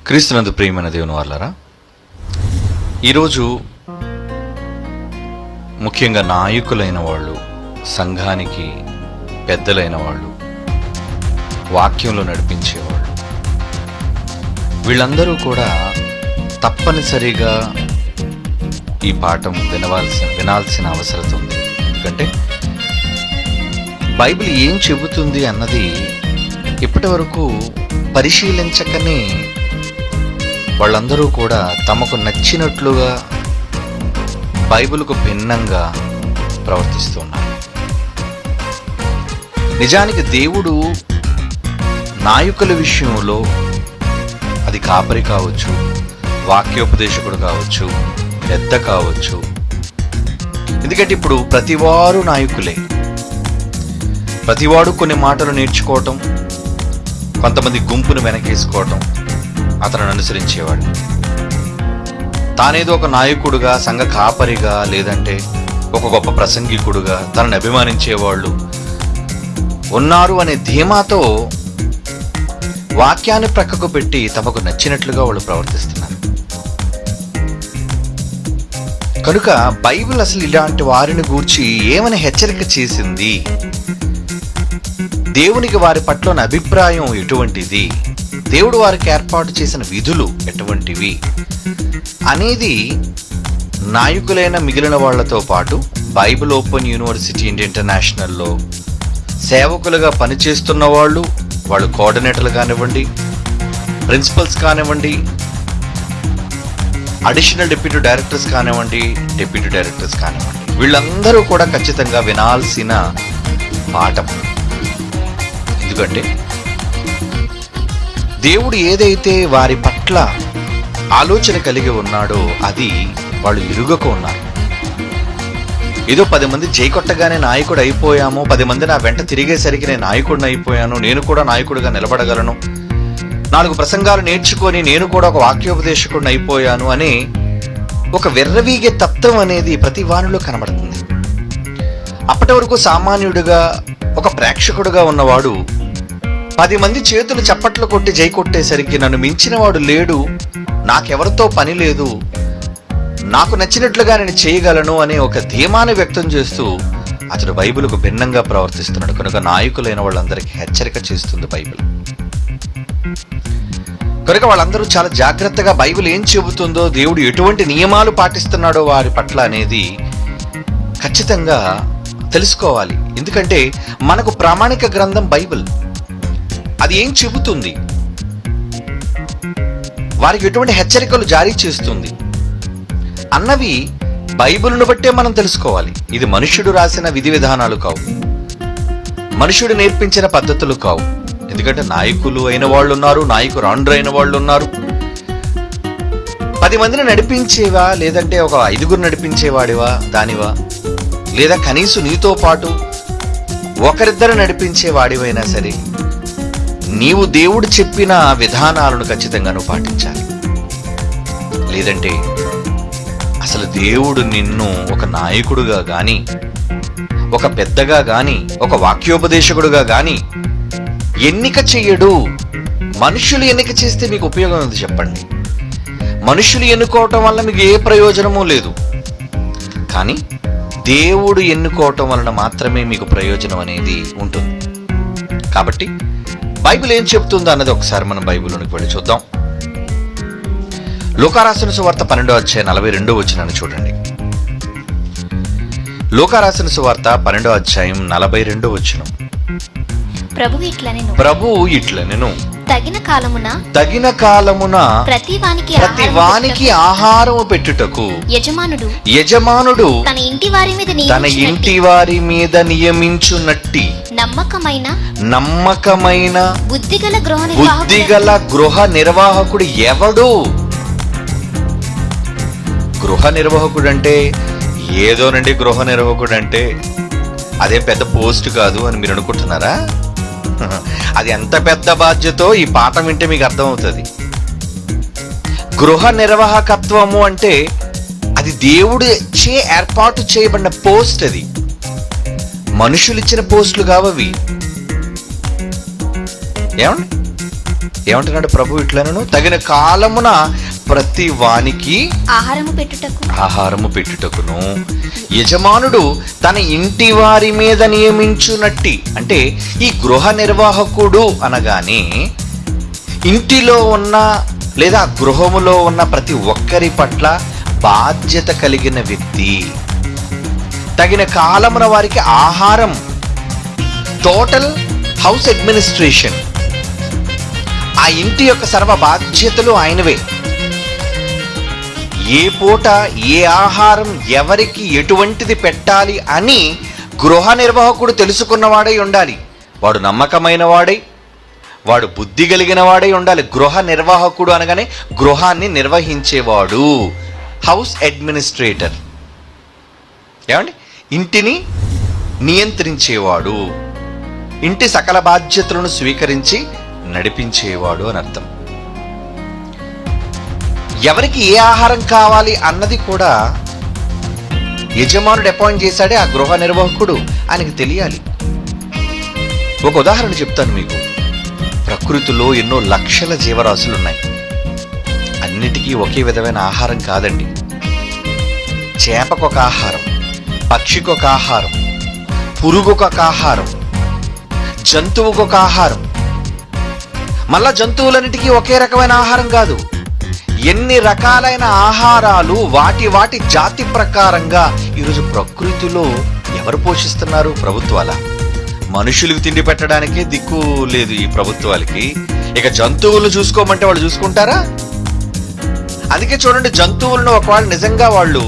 క్రీస్తునందు ప్రియమైన దేవుని వారలారా, ఈరోజు ముఖ్యంగా నాయకులైన వాళ్ళు, సంఘానికి పెద్దలైన వాళ్ళు, వాక్యంలో నడిపించేవాళ్ళు, వీళ్ళందరూ కూడా తప్పనిసరిగా ఈ పాఠం వినాల్సిన అవసరం ఉంది. ఎందుకంటే బైబిల్ ఏం చెబుతుంది అన్నది ఇప్పటి వరకు పరిశీలించకనే వాళ్ళందరూ కూడా తమకు నచ్చినట్లుగా బైబిల్కు భిన్నంగా ప్రవర్తిస్తున్నారు. నిజానికి దేవుడు నాయకుల విషయంలో, అది కాపరి కావచ్చు, వాక్యోపదేశకుడు కావచ్చు, పెద్ద కావచ్చు, ఎందుకంటే ఇప్పుడు ప్రతివారు నాయకులే. ప్రతివాడు కొన్ని మాటలు నేర్చుకోవటం, కొంతమంది గుంపును వెనకేసుకోవటం, అతను అనుసరించేవాడు. తానేదో ఒక నాయకుడుగా, సంఘ కాపరిగా, లేదంటే ఒక గొప్ప ప్రసంగికుడుగా తనని అభిమానించేవాళ్ళు ఉన్నారు అనే ధీమాతో వాక్యాన్ని ప్రక్కకు పెట్టి తమకు నచ్చినట్లుగా వాళ్ళు ప్రవర్తిస్తున్నారు. కనుక బైబిల్ అసలు ఇలాంటి వారిని గూర్చి ఏమని హెచ్చరిక చేసింది, దేవునికి వారి పట్ల అభిప్రాయం ఎటువంటిది, దేవుడు వారికి ఏర్పాటు చేసిన విధులు ఎటువంటివి అనేది నాయకులైన మిగిలిన వాళ్లతో పాటు బైబిల్ ఓపెన్ యూనివర్సిటీ ఇంటర్నేషనల్లో సేవకులుగా పనిచేస్తున్న వాళ్ళు కోఆర్డినేటర్లు కానివ్వండి, ప్రిన్సిపల్స్ కానివ్వండి, అడిషనల్ డిప్యూటీ డైరెక్టర్స్ కానివ్వండి, డిప్యూటీ డైరెక్టర్స్ కానివ్వండి, వీళ్ళందరూ కూడా ఖచ్చితంగా వినాల్సిన పాఠం. ఎందుకంటే దేవుడు ఏదైతే వారి పట్ల ఆలోచన కలిగి ఉన్నాడో అది వాళ్ళు ఇరుగక ఉన్నారు. ఏదో 10 మంది జై కొట్టగానే నాయకుడు అయిపోయాము, 10 మంది నా వెంట తిరిగేసరికి నేను నాయకుడిని అయిపోయాను, నేను కూడా నాయకుడిగా నిలబడగలను, 4 ప్రసంగాలు నేర్చుకొని నేను కూడా ఒక వాక్యోపదేశకుడిని అయిపోయాను అనే ఒక వెర్రవీగే తత్వం అనేది ప్రతి వానిలో కనబడుతుంది. అప్పటి వరకు సామాన్యుడిగా, ఒక ప్రేక్షకుడుగా ఉన్నవాడు 10 మంది చేతులు చప్పట్లు కొట్టి జై కొట్టేసరికి నన్ను మించిన వాడు లేడు, నాకెవరితో పని లేదు, నాకు నచ్చినట్లుగా నేను చేయగలను అనే ఒక ధీమాన్ని వ్యక్తం చేస్తూ అతడు బైబిల్కు భిన్నంగా ప్రవర్తిస్తున్నాడు. కనుక నాయకులైన వాళ్ళందరికీ హెచ్చరిక చేస్తుంది బైబిల్. కనుక వాళ్ళందరూ చాలా జాగ్రత్తగా బైబిల్ ఏం చెబుతుందో, దేవుడు ఎటువంటి నియమాలు పాటిస్తున్నాడో వారి పట్ల అనేది ఖచ్చితంగా తెలుసుకోవాలి. ఎందుకంటే మనకు ప్రామాణిక గ్రంథం బైబిల్, అది ఏం చెబుతుంది, వారికి ఎటువంటి హెచ్చరికలు జారీ చేస్తుంది అన్నవి బైబిల్ను బట్టే మనం తెలుసుకోవాలి. ఇది మనుష్యుడు రాసిన విధి విధానాలు కావు, మనుష్యుడు నేర్పించిన పద్ధతులు కావు. ఎందుకంటే నాయకులు అయిన వాళ్ళు ఉన్నారు, నాయకురాండ్రు అయిన వాళ్ళు ఉన్నారు. 10 మందిని నడిపించేవా, లేదంటే ఒక 5గురు నడిపించేవాడివా దానివా, లేదా కనీసం నీతో పాటు ఒకరిద్దరు నడిపించేవాడివైనా సరే నీవు దేవుడు చెప్పిన విధానాలను ఖచ్చితంగా నువ్వు పాటించాలి. లేదంటే అసలు దేవుడు నిన్ను ఒక నాయకుడుగా గాని, ఒక పెద్దగా గాని, ఒక వాక్యోపదేశకుడుగా గాని ఎన్నిక చెయ్యడు. మనుషులు ఎన్నిక చేస్తే మీకు ఉపయోగం ఉంది చెప్పండి? మనుషులు ఎన్నుకోవటం వల్ల మీకు ఏ ప్రయోజనమూ లేదు. కానీ దేవుడు ఎన్నుకోవటం వలన మాత్రమే మీకు ప్రయోజనం అనేది ఉంటుంది. కాబట్టి బైబిల్ ఏం చెప్తుందో అన్నది ఒకసారి మనం బైబిల్లోనికి వెళ్ళి చూద్దాం. లూకా రాసిన సువార్త 12వ అధ్యాయం 42వ వచనాన్ని చూడండి. లూకా రాసిన సువార్త 12వ అధ్యాయం 42వ వచనం. ప్రభువు ఇట్లనెను, తగిన కాలమున ప్రతి వానికి ఆహారము పెట్టుటకు యజమానుడు తన ఇంటి వారి మీద నియమించునట్టి నమ్మకమైన బుద్ధిగల గృహ నిర్వాహకుడు ఎవడు? గృహ నిర్వాహకుడు అంటే ఏదోనండి, గృహ నిర్వాహకుడు అంటే అదే పెద్ద పోస్ట్ కాదు అని మీరు అనుకుంటున్నారా? అది ఎంత పెద్ద బాధ్యతో ఈ పాఠం వింటే మీకు అర్థమవుతుంది. గృహ నిర్వాహకత్వము అంటే అది దేవుడు ఏర్పాటు చేయబడిన పోస్ట్. అది మనుషులు ఇచ్చిన పోస్టులు కావవి. ఏమండి, ఏమంటున్నాడు ప్రభు? ఇట్లనను తగిన కాలమున ప్రతి వానికి ఆహారము పెట్టుటకును యజమానుడు తన ఇంటి వారి మీద నియమించునట్టి. అంటే ఈ గృహ నిర్వాహకుడు అనగానే ఇంటిలో ఉన్న లేదా గృహములో ఉన్న ప్రతి ఒక్కరి పట్ల బాధ్యత కలిగిన వ్యక్తి. తగిన కాలమున వారికి ఆహారం, టోటల్ హౌస్ అడ్మినిస్ట్రేషన్, ఆ ఇంటి యొక్క సర్వ బాధ్యతలు ఆయనవే. ఏ పూట ఏ ఆహారం ఎవరికి ఎటువంటిది పెట్టాలి అని గృహ నిర్వాహకుడు తెలుసుకున్నవాడై ఉండాలి. వాడు నమ్మకమైన వాడై, వాడు బుద్ధి కలిగిన వాడై ఉండాలి. గృహ నిర్వాహకుడు అనగానే గృహాన్ని నిర్వహించేవాడు, హౌస్ అడ్మినిస్ట్రేటర్. ఏమండి? ఇంటిని నియంత్రించేవాడు, ఇంటి సకల బాధ్యతలను స్వీకరించి నడిపించేవాడు అని అర్థం. ఎవరికి ఏ ఆహారం కావాలి అన్నది కూడా యజమానుడు అపాయింట్ చేశాడే ఆ గృహ నిర్వాహకుడు, ఆయనకు తెలియాలి. ఒక ఉదాహరణ చెప్తాను మీకు. ప్రకృతిలో ఎన్నో లక్షల జీవరాశులు ఉన్నాయి. అన్నిటికీ ఒకే విధమైన ఆహారం కాదండి. చేపకొక ఆహారం, పక్షికొక ఆహారం, పురుగుకొక ఆహారం, జంతువుకొక ఆహారం. మళ్ళా జంతువులన్నిటికీ ఒకే రకమైన ఆహారం కాదు. ఎన్ని రకాలైన ఆహారాలు వాటి జాతి ప్రకారంగా ఈరోజు ప్రకృతిలో ఎవరు పోషిస్తున్నారు? ప్రభుత్వాల. మనుషులకు తిండి పెట్టడానికే దిక్కు లేదు ఈ ప్రభుత్వాలకి. ఇక జంతువులు చూసుకోమంటే వాళ్ళు చూసుకుంటారా? అందుకే చూడండి, జంతువులను ఒకవేళ నిజంగా వాళ్ళు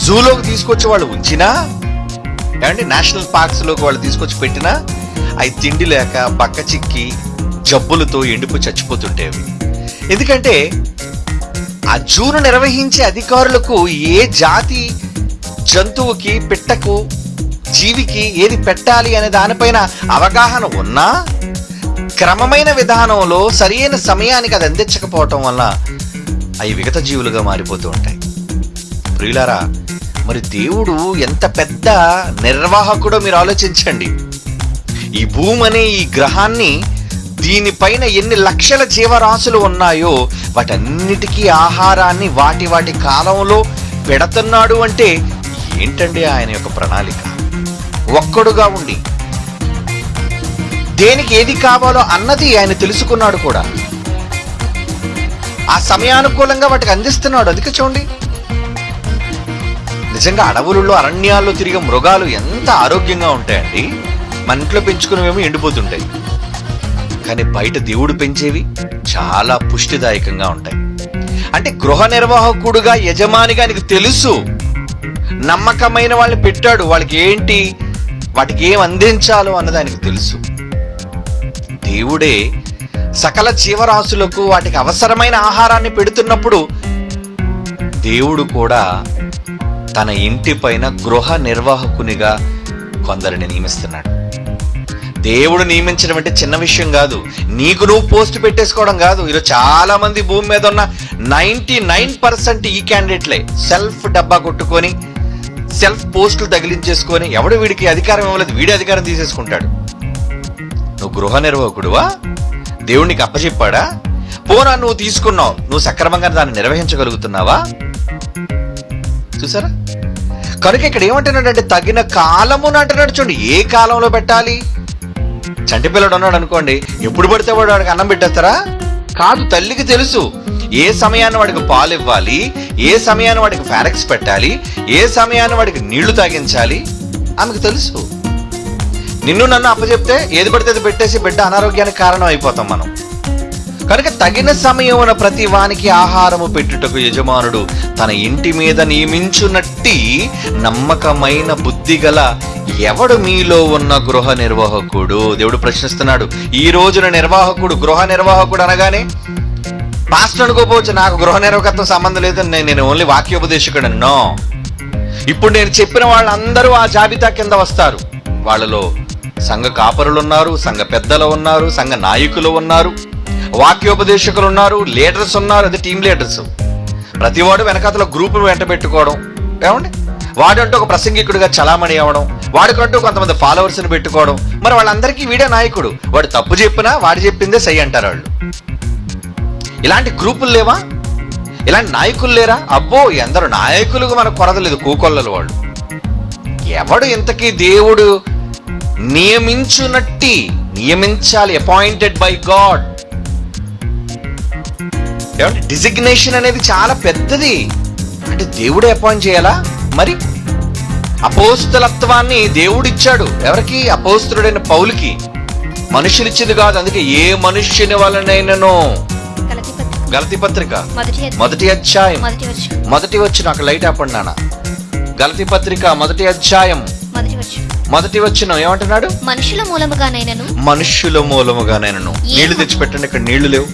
జూలోకి తీసుకొచ్చి వాళ్ళు ఉంచినా, ఏమంటే నేషనల్ పార్క్స్ లోకి వాళ్ళు తీసుకొచ్చి పెట్టినా, అవి తిండి లేక బక్క చిక్కి జబ్బులతో ఎండిపోయి చచ్చిపోతుంటేవి. ఎందుకంటే ఆ జూను నిర్వహించే అధికారులకు ఏ జాతి జంతువుకి, పిట్టకు, జీవికి ఏది పెట్టాలి అనే దానిపైన అవగాహన ఉన్నా క్రమమైన విధానంలో సరైన సమయానికి అది అందించకపోవటం వల్ల అవి విగత జీవులుగా మారిపోతూ ఉంటాయి. ప్రియులారా, మరి దేవుడు ఎంత పెద్ద నిర్వాహకుడో మీరు ఆలోచించండి. ఈ భూమి అనే ఈ గ్రహాన్ని, దీనిపైన ఎన్ని లక్షల జీవరాశులు ఉన్నాయో వాటన్నిటికీ ఆహారాన్ని వాటి కాలంలో పెడుతున్నాడు అంటే ఏంటండి ఆయన యొక్క ప్రణాళిక? ఒక్కడుగా ఉండి దేనికి ఏది కావాలో అన్నది ఆయన తెలుసుకున్నాడు కూడా. ఆ సమయానుకూలంగా వాటికి అందిస్తున్నాడు. అందుకే చూడండి, నిజంగా అడవులలో, అరణ్యాల్లో తిరిగే మృగాలు ఎంత ఆరోగ్యంగా ఉంటాయండి. మన ఇంట్లో పెంచుకునేవేమో ఎండిపోతుంటాయి, కానీ బయట దేవుడు పెంచేవి చాలా పుష్టిదాయకంగా ఉంటాయి. అంటే గృహ నిర్వాహకుడుగా, యజమానిగా నీకు తెలుసు, నమ్మకమైన వాళ్ళని పెట్టాడు. వాళ్ళకి ఏంటి, వాటికి ఏం అందించాలో అన్నది ఆయనకు తెలుసు. దేవుడే సకల జీవరాశులకు వాటికి అవసరమైన ఆహారాన్ని పెడుతున్నప్పుడు దేవుడు కూడా తన ఇంటి పైన గృహ నిర్వాహకునిగా కొందరిని నియమిస్తున్నాడు. దేవుడు నియమించడం అంటే చిన్న విషయం కాదు. నీకు నువ్వు పోస్ట్ పెట్టేసుకోవడం కాదు. ఈరోజు చాలా మంది భూమి మీద ఉన్న 99% ఈ క్యాండిడేట్లే సెల్ఫ్ డబ్బా కొట్టుకొని, సెల్ఫ్ పోస్టులు తగిలించేసుకొని, ఎవడు వీడికి అధికారం ఇవ్వలేదు, వీడి అధికారం తీసేసుకుంటాడు. నువ్వు గృహ నిర్వాహకుడువా? దేవుడు నీకు అప్పచెప్పాడా? పోనా నువ్వు తీసుకున్నావు, నువ్వు సక్రమంగా దాన్ని నిర్వహించగలుగుతున్నావా? చూసారా? కనుక ఇక్కడ ఏమంటున్నాడంటే తగిన కాలమున అంటున్నాడు. చూడండి, ఏ కాలంలో పెట్టాలి? చంటి పిల్లడు ఉన్నాడు అనుకోండి, ఎప్పుడు పడితే వాడికి అన్నం పెట్టేస్తారా? కాదు. తల్లికి తెలుసు ఏ సమయాన్ని వాడికి పాలు ఇవ్వాలి, ఏ సమయాన్ని వాడికి ఫారెక్స్ పెట్టాలి, ఏ సమయాన్ని వాడికి నీళ్లు తాగించాలి, ఆమెకు తెలుసు. నిన్ను నన్ను అప్పచెప్తే ఏది పడితే అది పెట్టేసి బిడ్డ అనారోగ్యానికి కారణం అయిపోతాం మనం. కనుక తగిన సమయమున ప్రతి వానికి ఆహారము పెట్టుటకు యజమానుడు తన ఇంటి మీద నియమించునట్టి నమ్మకమైన బుద్ధి గల ఎవడు మీలో ఉన్న గృహ నిర్వాహకుడు? దేవుడు ప్రశ్నిస్తున్నాడు. ఈ రోజున నిర్వాహకుడు, గృహ నిర్వాహకుడు అనగానే పాస్టర్ అనుకోపోవచ్చు, నాకు గృహ నిర్వాహకత్వం సంబంధం లేదని, నేను ఓన్లీ వాక్యోపదేశకుడు అన్నో. ఇప్పుడు నేను చెప్పిన వాళ్ళందరూ ఆ జాబితా కింద వస్తారు. వాళ్ళలో సంఘ కాపరులు ఉన్నారు, సంఘ పెద్దలు ఉన్నారు, సంఘ నాయకులు ఉన్నారు, వాక్యోపదేశకులు ఉన్నారు, లీడర్స్ ఉన్నారు. అది టీం లీడర్స్. ప్రతివాడు వెనకాతల గ్రూపులు వెంట పెట్టుకోవడం, ఏమండి, వాడంటూ ఒక ప్రసంగికుడిగా చలామణి అవ్వడం, వాడికంటూ కొంతమంది ఫాలోవర్స్ని పెట్టుకోవడం. మరి వాళ్ళందరికీ వీడే నాయకుడు. వాడు తప్పు చెప్పినా వాడు చెప్పిందే సై అంటారు వాళ్ళు. ఇలాంటి గ్రూపులు లేవా? ఇలాంటి నాయకులు లేరా? అబ్బో, ఎందరో నాయకులకు మనకు కొరదలేదు, కూకొల్లలు వాళ్ళు. ఎవడు ఇంతకీ దేవుడు నియమించాలి, అపాయింటెడ్ బై గాడ్. ఏమంటే డిజిగ్నేషన్ అనేది చాలా పెద్దది. అంటే దేవుడే అపాయింట్ చేయాలా? మరి అపోస్తలత్వాన్ని దేవుడిచ్చాడు ఎవరికి? అపోస్తలుడైన పౌలుకి. మనుషులు ఇచ్చింది కాదు. అందుకే ఏ మనుష్యుని వలనైనను, గలతీ పత్రిక 1వ అధ్యాయం 1వ వచనం, నాకు లైట్ ఆపండి నాన్న. గలతీ పత్రిక 1వ అధ్యాయం 1వ వచనం ఏమంటున్నాడు? మనుషుల మూలముగానైనను. నీళ్లు తెచ్చిపెట్టండి, ఇక్కడ నీళ్లు లేవు.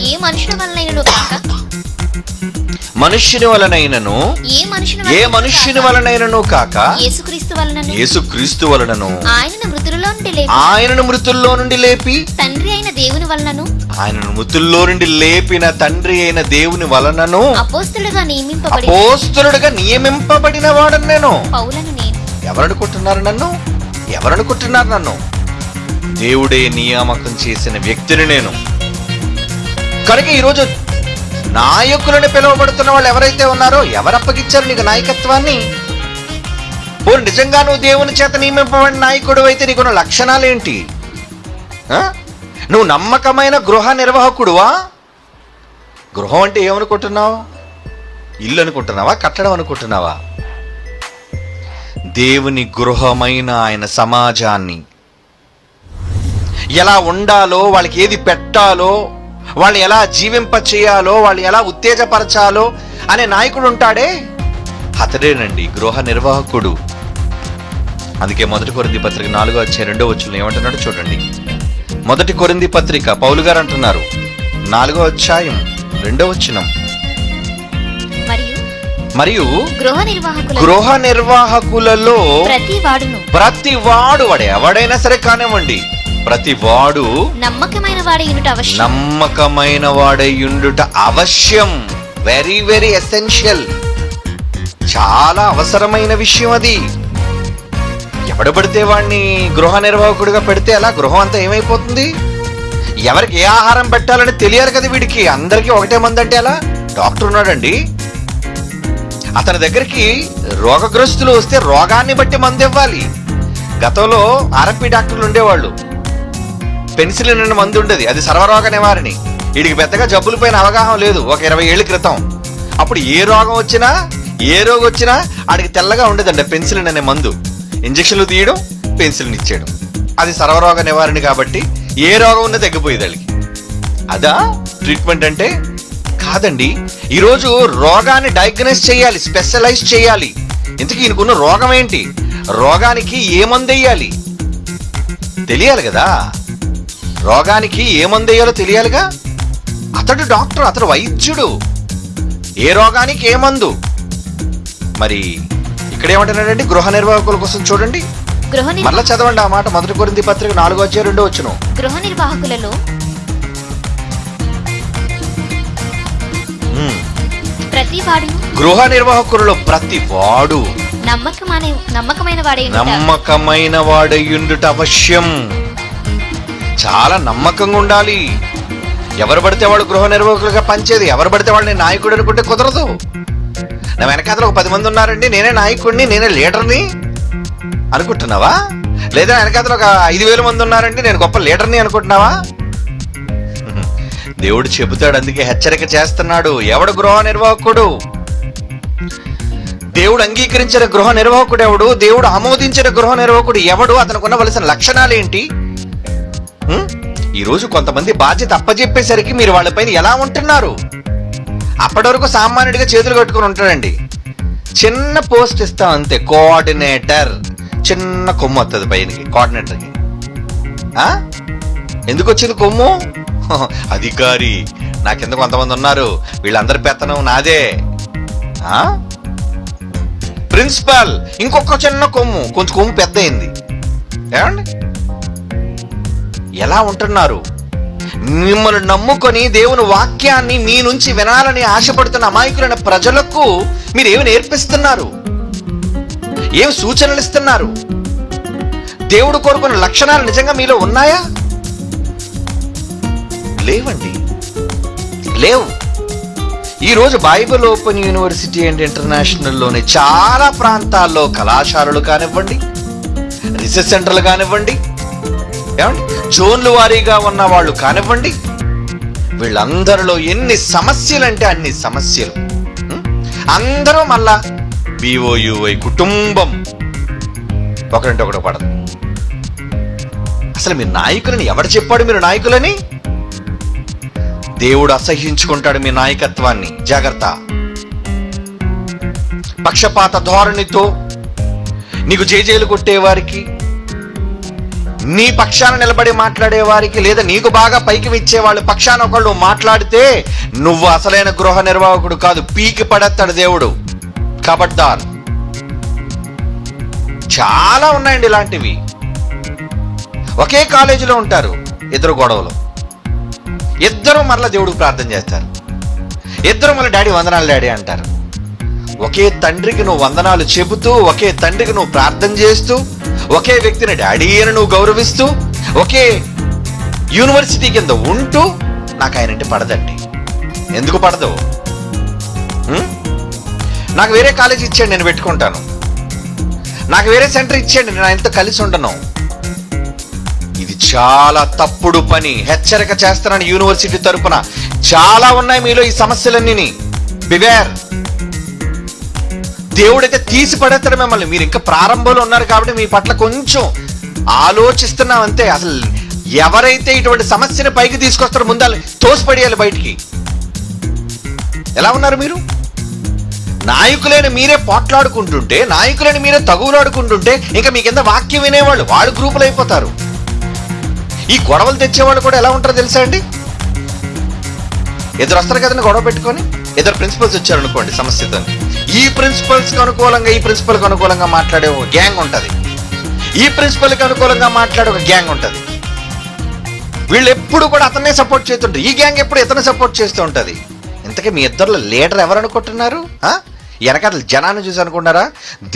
ఏ మనుషుల వలనైనను కాక, మనుష్యుని వలనైనను, ఏ మనుష్యుని వలనైనను కాక, యేసుక్రీస్తు వలనను, ఆయనను మృతుల్లో నుండి లేపి తండ్రి అయిన దేవుని వలనను, ఆయనను మృతుల్లో నుండి లేపిన తండ్రి అయిన దేవుని వలనను అపోస్తలుడుగా నియమింపబడిన వాడను నేను. పౌలను నేను. ఎవరనుకుంటున్నారు నన్ను? దేవుడే నియామకం చేసిన వ్యక్తిని నేను. కనుక ఈరోజు నాయకులను పిలువబడుతున్న వాళ్ళు ఎవరైతే ఉన్నారో, ఎవరు అప్పగిచ్చారు నీకు నాయకత్వాన్ని? నిజంగా నువ్వు దేవుని చేత నియమింపబడిన నాయకుడు అయితే నీకున్న లక్షణాలు ఏంటి? నువ్వు నమ్మకమైన గృహ నిర్వాహకుడువా? గృహం అంటే ఏమనుకుంటున్నావు? ఇల్లు అనుకుంటున్నావా? కట్టడం అనుకుంటున్నావా? దేవుని గృహమైన ఆయన సమాజాన్ని ఎలా ఉండాలో, వాళ్ళకి ఏది పెట్టాలో, వాళ్ళు ఎలా జీవింప చేయాలో, వాళ్ళు ఎలా ఉత్తేజపరచాలో అనే నాయకుడు ఉంటాడే, అతడేనండి గృహ నిర్వాహకుడు. అందుకే 1 కొరింథీ పత్రిక 4వ అధ్యాయం 2వ వచనం ఏమంటున్నాడు చూడండి. 1 కొరింథీ పత్రిక పౌలు గారు అంటున్నారు, 4వ అధ్యాయం 2వ వచనం, మరియు గృహ నిర్వాహకులలో ప్రతివాడు వాడు ఎవడైనా సరే కానివ్వండి, ప్రతివాడు నమ్మకమైన వాడయుండుట అవశ్యం. వెరీ వెరీ ఎసెన్షియల్, చాలా అవసరమైన విషయం అది. ఎవడు పడితే వాడిని గృహ నిర్వాహకుడిగా పెడితే ఎలా? గృహం అంతా ఏమైపోతుంది? ఎవరికి ఏ ఆహారం పెట్టాలని తెలియాలి కదా వీడికి. అందరికీ ఒకటే మంది అంటే ఎలా? డాక్టర్ ఉన్నాడండి, అతని దగ్గరికి రోగగ్రస్తులు వస్తే రోగాన్ని బట్టి మందు ఇవ్వాలి. గతంలో ఆర్ఎంపీ డాక్టర్లు ఉండేవాళ్ళు. పెన్సిలిన్ అనే మందు ఉండేది, అది సర్వరోగ నివారణి. వీడికి పెద్దగా జబ్బుల పైన అవగాహన లేదు ఒక 20 ఏళ్ల క్రితం. అప్పుడు ఏ రోగం వచ్చినా, ఏ రోగం వచ్చినా ఆడికి తెల్లగా ఉండేదండి పెన్సిలిన్ అనే మందు. ఇంజక్షన్లు తీయడం, పెన్సిలిన్ ఇచ్చేయడం, అది సర్వరోగ నివారణి. కాబట్టి ఏ రోగం ఉన్నా తగ్గిపోయేది వాళ్ళకి. అదా ట్రీట్మెంట్ అంటే? కాదండి. ఈరోజు రోగాన్ని డయాగ్నైజ్ చేయాలి, స్పెషలైజ్ చేయాలి. ఇంతకీ ఈయనకున్న రోగం ఏంటి, రోగానికి ఏ మందు వేయాలి తెలియాలి కదా. రోగానికి ఏ మందు వేయాలో తెలియాలిగా. అతడు డాక్టర్, అతడు వైద్యుడు. ఏ రోగానికి ఏ మందు. మరి ఇక్కడ ఏమంటున్నాడండి? గృహ నిర్వాహకుల కోసం చూడండి, మళ్ళా చదవండి ఆ మాట. 1 కొరింథీ పత్రిక 4వ అధ్యాయం 2వ వచనం. గృహ నిర్వాహకులలో గృహ నిర్వాహకులలో ప్రతివాడు నమ్మకమైన వాడయుండుట అవశ్యం. చాలా నమ్మకంగా ఉండాలి. ఎవరు పడితే వాడు గృహ నిర్వాహకులుగా పనిచేది, ఎవరు పడితే వాడిని నాయకుడు అనుకుంటే కుదరదు. నా వెనకాతలో ఒక 10 మంది ఉన్నారండి, నేనే నాయకుడిని, నేనే లీడర్ని అనుకుంటున్నావా? లేదా వెనకాతలో ఒక 5,000 మంది ఉన్నారండి, నేను గొప్ప లీడర్ని అనుకుంటున్నావా? దేవుడు చెబుతాడు, అందుకే హెచ్చరిక చేస్తున్నాడు. ఎవడు గృహ నిర్వాహకుడు? దేవుడు అంగీకరించిన గృహ నిర్వాహకుడు ఎవడు? దేవుడు ఆమోదించిన గృహ నిర్వాహకుడు ఎవడు? అతనికి ఉండవలసిన లక్షణాలు ఏంటి? ఈరోజు కొంతమంది బాధ్యత అప్పచెప్పేసరికి మీరు వాళ్ళపైన ఎలా ఉంటున్నారు? అప్పటి వరకు సామాన్యుడిగా చేతులు కట్టుకుని ఉంటాడండి. చిన్న పోస్ట్ ఇస్తాం అంతే, కోఆర్డినేటర్. చిన్న కొమ్ము వస్తుంది పైనకి కోఆర్డినేటర్కి. ఎందుకు వచ్చింది కొమ్ము? అధికారి, నా కింద కొంతమంది ఉన్నారు, వీళ్ళందరి పెత్తనం నాదే. ప్రిన్సిపల్, ఇంకొక చిన్న కొమ్ము, కొంచెం కొమ్ము పెద్ద అయింది. ఏమండి ఎలా ఉంటున్నారు? మిమ్మల్ని నమ్ముకొని దేవుని వాక్యాన్ని మీ నుంచి వినాలని ఆశపడుతున్న అమాయకులైన ప్రజలకు మీరు ఏమి నేర్పిస్తున్నారు? ఏం సూచనలు ఇస్తున్నారు? దేవుడు కోరుకున్న లక్షణాలు నిజంగా మీలో ఉన్నాయా? లేవండి, లేవు. ఈరోజు బైబిల్ ఓపెన్ యూనివర్సిటీ అండ్ ఇంటర్నేషనల్లోని చాలా ప్రాంతాల్లో కళాశాలలు కానివ్వండి, రీసెర్చ్ సెంటర్లు కానివ్వండి, ఏమండి జోన్లు వారీగా ఉన్న వాళ్ళు కానివ్వండి, వీళ్ళందరిలో ఎన్ని సమస్యలు అంటే అన్ని సమస్యలు. అందరూ మళ్ళా BOUI కుటుంబం, ఒకరింటి ఒకటి పడదు. అసలు మీరు నాయకులని ఎవడు చెప్పాడు? మీరు నాయకులని దేవుడు అసహ్యించుకుంటాడు మీ నాయకత్వాన్ని. జాగ్రత్త. పక్షపాత ధోరణితో నీకు జేజేలు కొట్టేవారికి, నీ పక్షాన నిలబడి మాట్లాడేవారికి, లేదా నీకు బాగా పైకి ఇచ్చే వాళ్ళ పక్షాన ఒకళ్ళు మాట్లాడితే నువ్వు అసలైన గృహ నిర్వాహకుడు కాదు, పీకి పడేస్తాడు దేవుడు. కబడ్దార్. చాలా ఉన్నాయండి ఇలాంటివి. ఒకే కాలేజీలో ఉంటారు, ఇద్దరు గొడవలు, ఇద్దరు మరలా దేవుడికి ప్రార్థన చేస్తారు, ఇద్దరు మళ్ళీ డాడీ వందనాలు డాడీ అంటారు. ఒకే తండ్రికి నువ్వు వందనాలు చెబుతూ, ఒకే తండ్రికి నువ్వు ప్రార్థన చేస్తూ, ఒకే వ్యక్తిని డాడీ అని నువ్వు గౌరవిస్తూ, ఒకే యూనివర్సిటీ కింద ఉంటూ, నాకు ఆయనంటే పడదండి. ఎందుకు పడదు? నాకు వేరే కాలేజ్ ఇచ్చేయండి, నేను పెట్టుకుంటాను. నాకు వేరే సెంటర్ ఇచ్చేయండి, నేను ఆయనతో కలిసి ఉండను. ఇది చాలా తప్పుడు పని. హెచ్చరిక చేస్తున్నాను యూనివర్సిటీ తరపున. చాలా ఉన్నాయి మీలో ఈ సమస్యలన్నీ. బివేర్. దేవుడైతే తీసి పడేస్తాడు మిమ్మల్ని. మీరు ఇంకా ప్రారంభంలో ఉన్నారు కాబట్టి మీ పట్ల కొంచెం ఆలోచిస్తున్నాం అంతే. అసలు ఎవరైతే ఇటువంటి సమస్యని పైకి తీసుకొస్తారో ముందు తోసిపడేయాలి బయటికి. ఎలా ఉన్నారు మీరు? నాయకులైన మీరే పోట్లాడుకుంటుంటే, నాయకులైన మీరే తగులాడుకుంటుంటే ఇంకా మీ కింద వాక్యం వినేవాళ్ళు వాళ్ళు గ్రూపులు అయిపోతారు. ఈ గొడవలు తెచ్చేవాళ్ళు కూడా ఎలా ఉంటారో తెలుసా అండి? ఇద్దరు వస్తారు కదండి గొడవ పెట్టుకొని, ఇద్దరు ప్రిన్సిపల్స్ వచ్చారనుకోండి సమస్యతో. ఈ ప్రిన్సిపల్స్కి అనుకూలంగా, ఈ ప్రిన్సిపల్కి అనుకూలంగా మాట్లాడే ఒక గ్యాంగ్ ఉంటుంది, ఈ ప్రిన్సిపల్కి అనుకూలంగా మాట్లాడే ఒక గ్యాంగ్ ఉంటుంది. వీళ్ళు ఎప్పుడు కూడా అతన్నే సపోర్ట్ చేస్తుంటారు, ఈ గ్యాంగ్ ఎప్పుడు ఇతను సపోర్ట్ చేస్తూ ఉంటుంది. ఇంతకీ మీ ఇద్దరులో లీడర్ ఎవరు అనుకుంటున్నారు? వెనకాల జనాన్ని చూసి అనుకుంటున్నారా?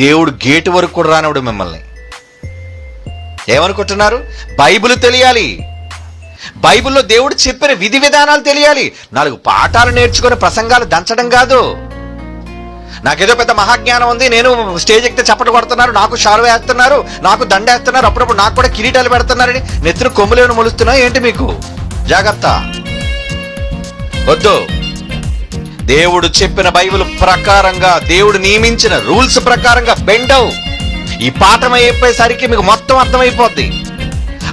దేవుడు గేటు వరకు కూడా రానివాడు మిమ్మల్ని. ఏమనుకుంటున్నారు? బైబిల్ తెలియాలి, బైబిల్లో దేవుడు చెప్పిన విధి విధానాలు తెలియాలి. 4 పాఠాలు నేర్చుకుని ప్రసంగాలు దంచడం కాదు. నాకేదో పెద్ద మహాజ్ఞానం ఉంది, నేను స్టేజ్ ఎక్కితే చప్పట్లు కొడుతున్నారు, నాకు షాల్వా వేస్తున్నారు, నాకు దండ వేస్తున్నారు, అప్పుడప్పుడు నాకు కూడా కిరీటాలు పెడుతున్నారని నెత్తిన కొమ్ములేను మొలుస్తున్నా ఏంటి మీకు? జాగ్రత్త. వద్దు. దేవుడు చెప్పిన బైబిల్ ప్రకారంగా, దేవుడు నియమించిన రూల్స్ ప్రకారంగా బెండవు. ఈ పాఠం అయిపోయేసరికి మీకు మొత్తం అర్థమైపోద్ది.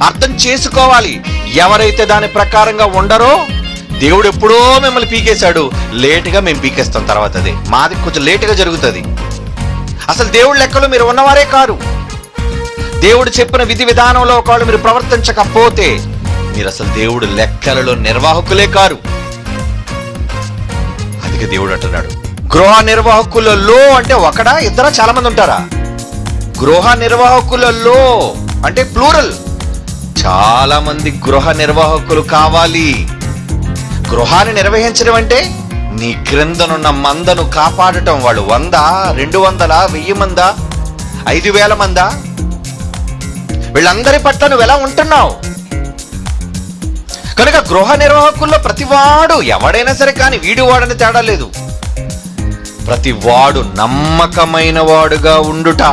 అర్థం చేసుకోవాలి. ఎవరైతే దాని ప్రకారంగా ఉండరో దేవుడు ఎప్పుడో మిమ్మల్ని పీకేశాడు. లేటుగా మేము పీకేస్తాం తర్వాత. అదే మాది కొంచెం లేటుగా జరుగుతుంది. అసలు దేవుడు లెక్కలో మీరు ఉన్నవారే కారు. దేవుడు చెప్పిన విధి విధానంలో ఒకవేళ మీరు ప్రవర్తించకపోతే మీరు అసలు దేవుడు లెక్కలలో నిర్వాహకులే కారు. అందుకే దేవుడు అంటున్నాడు, గృహ నిర్వాహకులలో అంటే ఒకడా ఇద్దరా చాలా మంది ఉంటారా? గృహ నిర్వాహకులలో అంటే ప్లూరల్. చాలా మంది గృహ నిర్వాహకులు కావాలి. గృహాన్ని నిర్వహించడం అంటే నీ క్రిందనున్న మందను కాపాడటం. వాళ్ళు 100, 200, 1000 మందా, 5000 మందా? వీళ్ళందరి పట్ల నువ్వు ఎలా ఉంటున్నావు? కనుక గృహ నిర్వాహకుల్లో ప్రతివాడు ఎవడైనా సరే కానీ వీడు వాడని తేడా లేదు. ప్రతివాడు నమ్మకమైన వాడుగా ఉండుట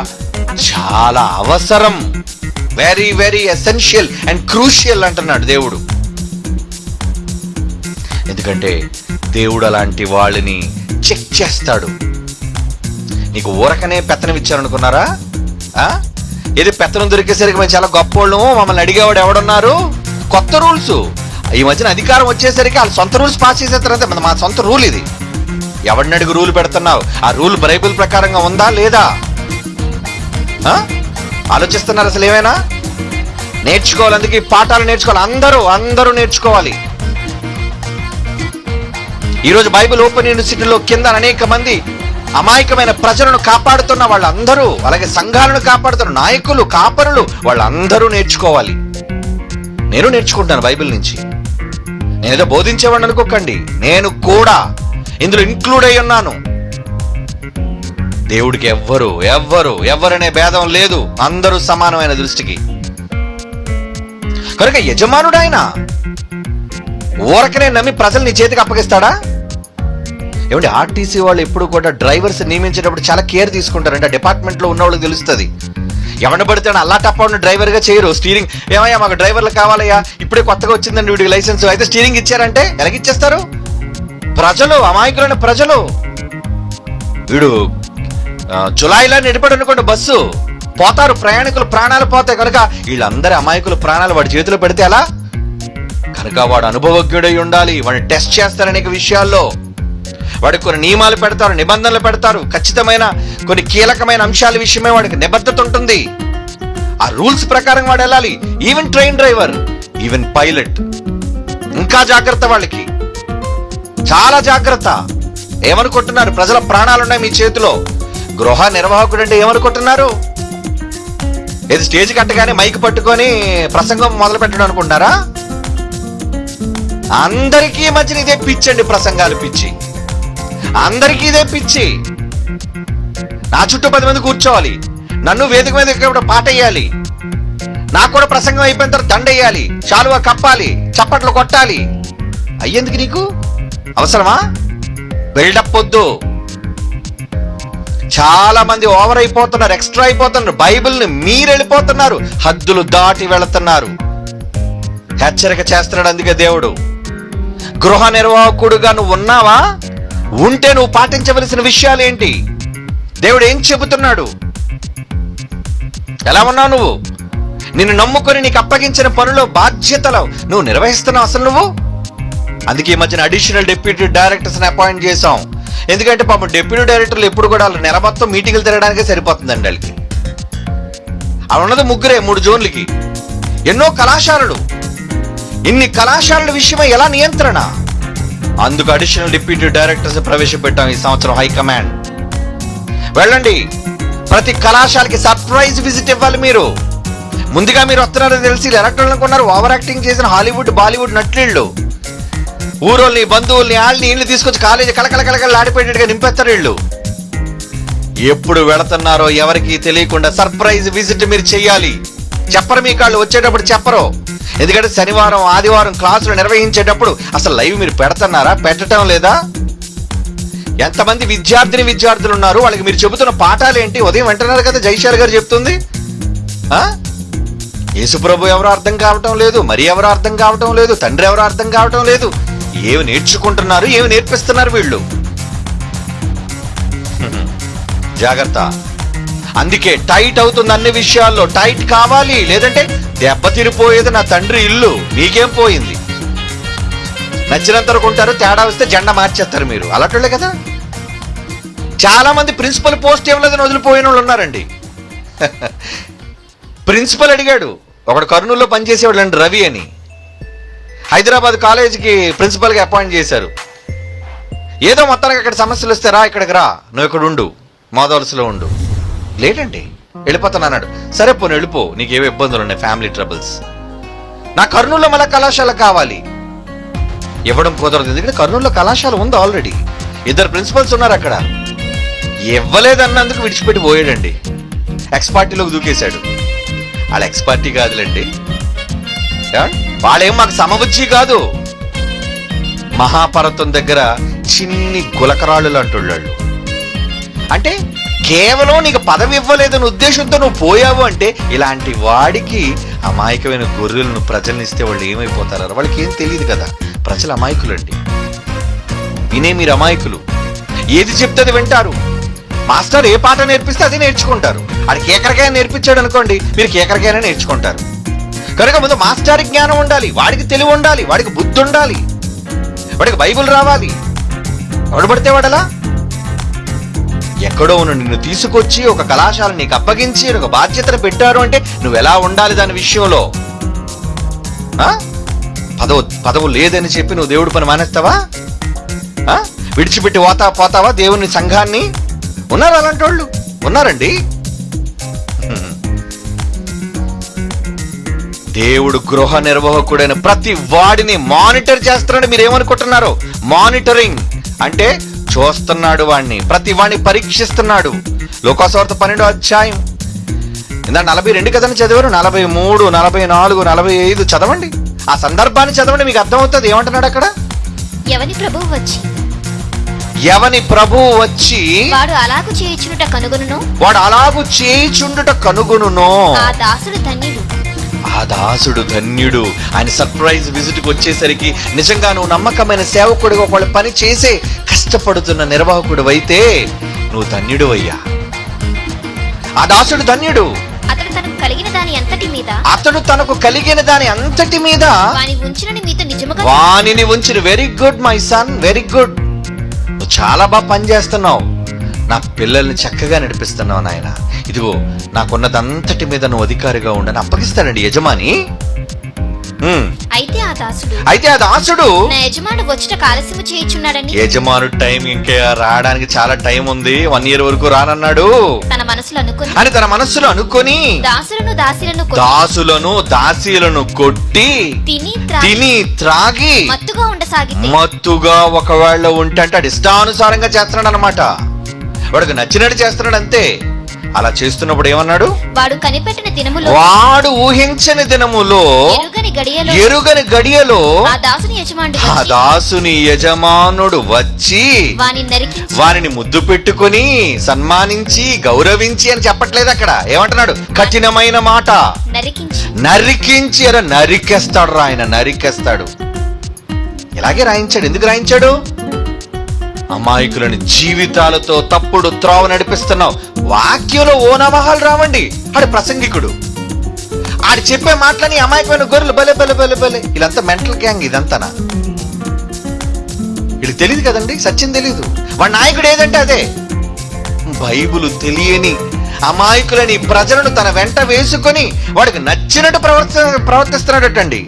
చాలా అవసరం. Very very essential and crucial అంటున్నాడు దేవుడు. ఎందుకంటే దేవుడు అలాంటి వాళ్ళని చెక్ చేస్తాడు. నీకు ఊరకనే పెత్తనం ఇచ్చారనుకున్నారా? ఇది పెత్తనం దొరికేసరికి మేము చాలా గొప్పోళ్ళము, మమ్మల్ని అడిగేవాడు ఎవడున్నారు? కొత్త రూల్స్. ఈ మధ్యన అధికారం వచ్చేసరికి వాళ్ళు సొంత రూల్స్ పాస్ చేసేస్తారంటే మా సొంత రూల్ ఇది. ఎవడిని అడిగి రూల్ పెడుతున్నావు? ఆ రూల్ బైబిల్ ప్రకారంగా ఉందా లేదా? ఆలోచిస్తున్నారు అసలు ఏమైనా? నేర్చుకోవాలి. అందుకే ఈ పాఠాలు నేర్చుకోవాలి. అందరూ నేర్చుకోవాలి. ఈరోజు బైబిల్ ఓపెన్ యూనివర్సిటీలో కింద అనేక మంది అమాయకమైన ప్రజలను కాపాడుతున్న వాళ్ళందరూ, అలాగే సంఘాలను కాపాడుతున్న నాయకులు, కాపరులు, వాళ్ళందరూ నేర్చుకోవాలి. నేను నేర్చుకుంటాను బైబిల్ నుంచి. నేనేదో బోధించేవాడిని అనుకోకండి, నేను కూడా ఇందులో ఇంక్లూడ్ అయి ఉన్నాను. దేవుడికి ఎవ్వరనే భేదం లేదు, అందరూ సమానమైన దృష్టికి. కనుక యజమానుడు ఆయన ఊరకనే నమ్మి ప్రజలు నీ చేతికి అప్పగిస్తాడా? ఏమంటే ఆర్టీసీ వాళ్ళు ఎప్పుడు కూడా డ్రైవర్స్ నియమించేటప్పుడు చాలా కేర్ తీసుకుంటారంటే డిపార్ట్మెంట్లో ఉన్న వాళ్ళకి తెలుస్తుంది. ఎవరిని పడితే అల్లా టప్ప డ్రైవర్గా చేయరు. స్టీరింగ్ ఏమయ్యా మాకు డ్రైవర్లు కావాలయ్యా, ఇప్పుడే కొత్తగా వచ్చిందండి వీడికి లైసెన్స్, అయితే స్టీరింగ్ ఇచ్చారంటే ఎలాగిచ్చేస్తారు? ప్రజలు, అమాయకులైన ప్రజలు. వీడు జులైలో నడిపాడు అనుకోండి, బస్సు పోతారు, ప్రయాణికులు ప్రాణాలు పోతాయి. కనుక వీళ్ళందరి అమాయకులు ప్రాణాలు వాడి చేతిలో పెడితే ఎలా? కనుక వాడు అనుభవజ్ఞుడై ఉండాలి. వాడిని టెస్ట్ చేస్తారు అనేక విషయాల్లో. వాడికి కొన్ని నియమాలు పెడతారు, నిబంధనలు పెడతారు, ఖచ్చితమైన కొన్ని కీలకమైన అంశాల విషయమే వాడికి నిబద్ధత ఉంటుంది. ఆ రూల్స్ ప్రకారం వాడు వెళ్ళాలి. Even train driver, even pilot, ఇంకా జాగ్రత్త, వాళ్ళకి చాలా జాగ్రత్త. ఏమనుకుంటున్నారు? ప్రజల ప్రాణాలు ఉన్నాయి మీ చేతిలో. గృహ నిర్వాహకుడు అంటే ఏమనుకుంటున్నారు? ఏది స్టేజ్ కట్టగానే మైక్ పట్టుకొని ప్రసంగం మొదలు పెట్టడం అనుకుంటున్నారా? అందరికీ మధ్యన ఇదే పిచ్చండి, ప్రసంగాలు పిచ్చి. అందరికీ ఇదే పిచ్చి. నా చుట్టూ 10 మంది కూర్చోవాలి, నన్ను వేదిక మీద పాట వేయాలి, నాకు కూడా ప్రసంగం అయిపోయిన తర్వాత దండ వేయాలి, చాలువా కప్పాలి, చప్పట్లు కొట్టాలి. అయ్యేందుకు నీకు అవసరమా? బిల్డప్ వద్దు. చాలా మంది ఓవర్ అయిపోతున్నారు, ఎక్స్ట్రా అయిపోతున్నారు, బైబిల్ని మీరు వెళ్ళిపోతున్నారు, హద్దులు దాటి వెళుతున్నారు. హెచ్చరిక చేస్తున్నాడు అందుకే దేవుడు. గృహ నిర్వాహకుడుగా నువ్వు ఉన్నావా? ఉంటే నువ్వు పాటించవలసిన విషయాలు ఏంటి? దేవుడు ఏం చెబుతున్నాడు? ఎలా ఉన్నావు నువ్వు? నిన్ను నమ్ముకొని నీకు అప్పగించిన పనులు, బాధ్యతలు నువ్వు నిర్వహిస్తున్నావు అసలు నువ్వు? అందుకే ఈ మధ్యన అడిషనల్ డిప్యూటీ డైరెక్టర్స్ని అపాయింట్ చేశాం. ఎందుకంటే పాపం డిప్యూటీ డైరెక్టర్లు ఎప్పుడు కూడా వాళ్ళ నెల మొత్తం మీటింగులు తిరగడానికే సరిపోతుందండి వాళ్ళకి. అవి ఉన్నది 3 జోన్లకి, ఎన్నో కళాశాలలు. ఇన్ని కళాశాలల విషయమై ఎలా నియంత్రణ? అందుకు అడిషనల్ డిప్యూటీ డైరెక్టర్స్ ప్రవేశపెట్టాం ఈ సంవత్సరం. హైకమాండ్ వెళ్ళండి, ప్రతి కళాశాలకి సర్ప్రైజ్ విజిట్ ఇవ్వాలి. మీరు ముందుగా మీరు వస్తున్నారని తెలిసి ఎలక్ట్రానిక్ అనుకున్నారు. ఓవర్ యాక్టింగ్ చేసిన హాలీవుడ్, బాలీవుడ్ నట్లీళ్ళు ఊరోళ్ళని, బంధువుల్ని, వాళ్ళని ఇళ్ళు తీసుకొచ్చి కాలేజీ కలకల ఆడిపోయేట్టుగా నింపేస్తారు వీళ్ళు. ఎప్పుడు వెళుతున్నారో ఎవరికి తెలియకుండా సర్ప్రైజ్ విజిట్ మీరు చెయ్యాలి. చెప్పరు మీ కాళ్ళు, వచ్చేటప్పుడు చెప్పరు. ఎందుకంటే శనివారం, ఆదివారం క్లాసులు నిర్వహించేటప్పుడు అసలు లైవ్ మీరు పెడుతున్నారా? పెట్టడం లేదా? ఎంతమంది విద్యార్థులు ఉన్నారు? వాళ్ళకి మీరు చెబుతున్న పాఠాలు ఏంటి? ఉదయం వింటున్నారు కదా, జైశాల్ గారు చెప్తుంది. యేసుప్రభు ఎవరు అర్థం కావటం లేదు, మరి ఎవరు అర్థం కావటం లేదు, తండ్రి ఎవరు అర్థం కావటం లేదు. ఏమి నేర్చుకుంటున్నారు, ఏమి నేర్పిస్తున్నారు వీళ్ళు? జాగ్రత్త. అందుకే టైట్ అవుతుంది అన్ని విషయాల్లో. టైట్ కావాలి, లేదంటే దెబ్బతిరిపోయేది నా తండ్రి ఇల్లు. మీకేం పోయింది? నచ్చినంత ఉంటారు, తేడా వస్తే జెండా మార్చేస్తారు మీరు. అలాంటి కదా చాలా మంది ప్రిన్సిపల్ పోస్ట్ ఇవ్వలేదని వదిలిపోయిన వాళ్ళు ఉన్నారండి. ప్రిన్సిపల్ అడిగాడు, ఒకడు కర్నూలులో పనిచేసేవాడు అండి, రవి అని. హైదరాబాద్ కాలేజీకి ప్రిన్సిపల్గా అపాయింట్ చేశారు. ఏదో మొత్తానికి అక్కడ సమస్యలు వస్తే రా, ఇక్కడికి రా, నువ్వు ఇక్కడ ఉండు, మోదవలసలో ఉండు. లేదండి, వెళ్ళిపోతానన్నాడు. సరే పోను వెళ్ళిపో, నీకేవో ఇబ్బందులు ఉన్నాయి, ఫ్యామిలీ ట్రబుల్స్. నా కర్నూలులో మళ్ళీ కళాశాల కావాలి. ఇవ్వడం కుదరదు, ఎందుకంటే కర్నూలులో కళాశాల ఉంది ఆల్రెడీ. 2 ప్రిన్సిపల్స్ ఉన్నారు అక్కడ. ఇవ్వలేదన్నందుకు విడిచిపెట్టి పోయాడండి. ఎక్స్ పార్టీలోకి దూకేశాడు. వాళ్ళ ఎక్స్ పార్టీ కాదులేండి, వాళ్ళేం మాకు సమబుద్ధి కాదు. మహాపర్వతం దగ్గర చిన్ని గులకరాళ్ళు అంటున్నాళ్ళు. అంటే కేవలం నీకు పదవి ఇవ్వలేదని ఉద్దేశంతో నువ్వు పోయావు అంటే, ఇలాంటి వాడికి అమాయకమైన గొర్రెలను ప్రజల్ని ఇస్తే వాళ్ళు ఏమైపోతారు? వాళ్ళకి ఏం తెలియదు కదా. ప్రజలు అమాయకులండి, వినే మీరు అమాయకులు. ఏది చెప్తే అది వింటారు. మాస్టర్ ఏ పాట నేర్పిస్తే అది నేర్చుకుంటారు. అది కేకరకాయ నేర్పించాడు అనుకోండి, మీరు కేకరకాయనే నేర్చుకుంటారు. కనుక ముందు మాస్టర్ జ్ఞానం ఉండాలి, వాడికి తెలివి ఉండాలి, వాడికి బుద్ధి ఉండాలి, వాడికి బైబుల్ రావాలి. ఎవడు పడితే వాడలా? ఎక్కడో నిన్ను తీసుకొచ్చి ఒక కళాశాల నీకు అప్పగించి ఒక బాధ్యతను పెట్టారు అంటే నువ్వు ఎలా ఉండాలి దాని విషయంలో. పదవు లేదని చెప్పి నువ్వు దేవుడి పని మానేస్తావా? విడిచిపెట్టి పోతావా దేవుని సంఘాన్ని? ఉన్నారు అలాంటి వాళ్ళు, ఉన్నారండి. దేవుడు గృహ నిర్వాహకుడైన ప్రతి వాడిని మానిటర్ చేస్తున్నాడు. మీరేమనుకుంటున్నారు? మానిటరింగ్ అంటే చూస్తున్నాడు, ప్రతి వాడిని పరీక్షిస్తున్నాడు. లోకాసువార్త 12వ అధ్యాయం ఇందా 42 కథను చదివారు, 43, 44, 45 చదవండి. ఆ సందర్భాన్ని చదవండి, మీకు అర్థమవుతుంది. ఏమంటున్నాడు అక్కడ? ఎవని ప్రభువు వచ్చి వాడు అలాగు చేయుచుండుట కనుగొనును. ఆ దాసుడు ధన్యుడు. ఆయన సర్ప్రైజ్ విజిట్ కి వచ్చేసరికి నిజంగా నువ్వు నమ్మకమైన సేవకుడిగా ఒకళ్ళ పని చేసే కష్టపడుతున్న నిర్వాహకుడు అయితే నువ్వు ధన్యుడు అయ్యా. ఆ దాసుడు ధన్యుడు. అతడు తనకు కలిగిన దాని అంతటి మీద వానిని ఉంచిన. Very good my son, very good. నువ్వు చాలా బాగా పనిచేస్తున్నావు, నా పిల్లల్ని చక్కగా నడిపిస్తున్నావు నాయన. ఇదిగో నాకున్నదంతటి మీద నువ్వు అధికారిగా ఉండని అప్పగిస్తాడండి యజమాని. అయితే ఆ దాసుడు నా యజమానుడు వచ్చుటకు ఆలస్యము చేయుచున్నాడని, యజమానుడు టైం ఇంకా రావడానికి చాలా టైం ఉంది, 1 year వరకు రానన్నాడు తన మనసులో అనుకొని దాసులను దాసీలను కొట్టి తిని త్రాగి మత్తుగా ఒకవేళ ఉంటే అంటే ఇష్టానుసారంగా చేస్తున్నాడు అన్నమాట. వాడికి నచ్చినట్టు చేస్తున్నాడు అంతే. అలా చేస్తున్నప్పుడు ఏమన్నాడు? వాడు ఊహించని దినములో ఎరుగని గడియలో ఆ దాసుని యజమానుడు వచ్చి వారిని ముద్దు పెట్టుకొని సన్మానించి గౌరవించి అని చెప్పట్లేదు అక్కడ. ఏమంటున్నాడు? కఠినమైన మాట నరికించి నరికేస్తాడు ఆయన, నరికేస్తాడు. ఇలాగే రాయించాడు. ఎందుకు రాయించాడు? అమాయకులని జీవితాలతో తప్పుడు త్రోవ నడిపిస్తున్నావు. వాక్యంలో ఓ నవహాలు రావండి. ఆడు ప్రసంగికుడు, ఆడు చెప్పే మాటలని అమాయకమైన గొర్రెలు బలే బలే బలే బలే. వీళ్ళంతా మెంటల్ గ్యాంగ్. ఇదంతానా? వీళ్ళకి తెలియదు కదండి, సత్యం తెలీదు. వాడి నాయకుడు ఏదంటే అదే. బైబుల్ తెలియని అమాయకులని ప్రజలను తన వెంట వేసుకొని వాడికి నచ్చినట్టు ప్రవర్తిస్తున్నాడటండి.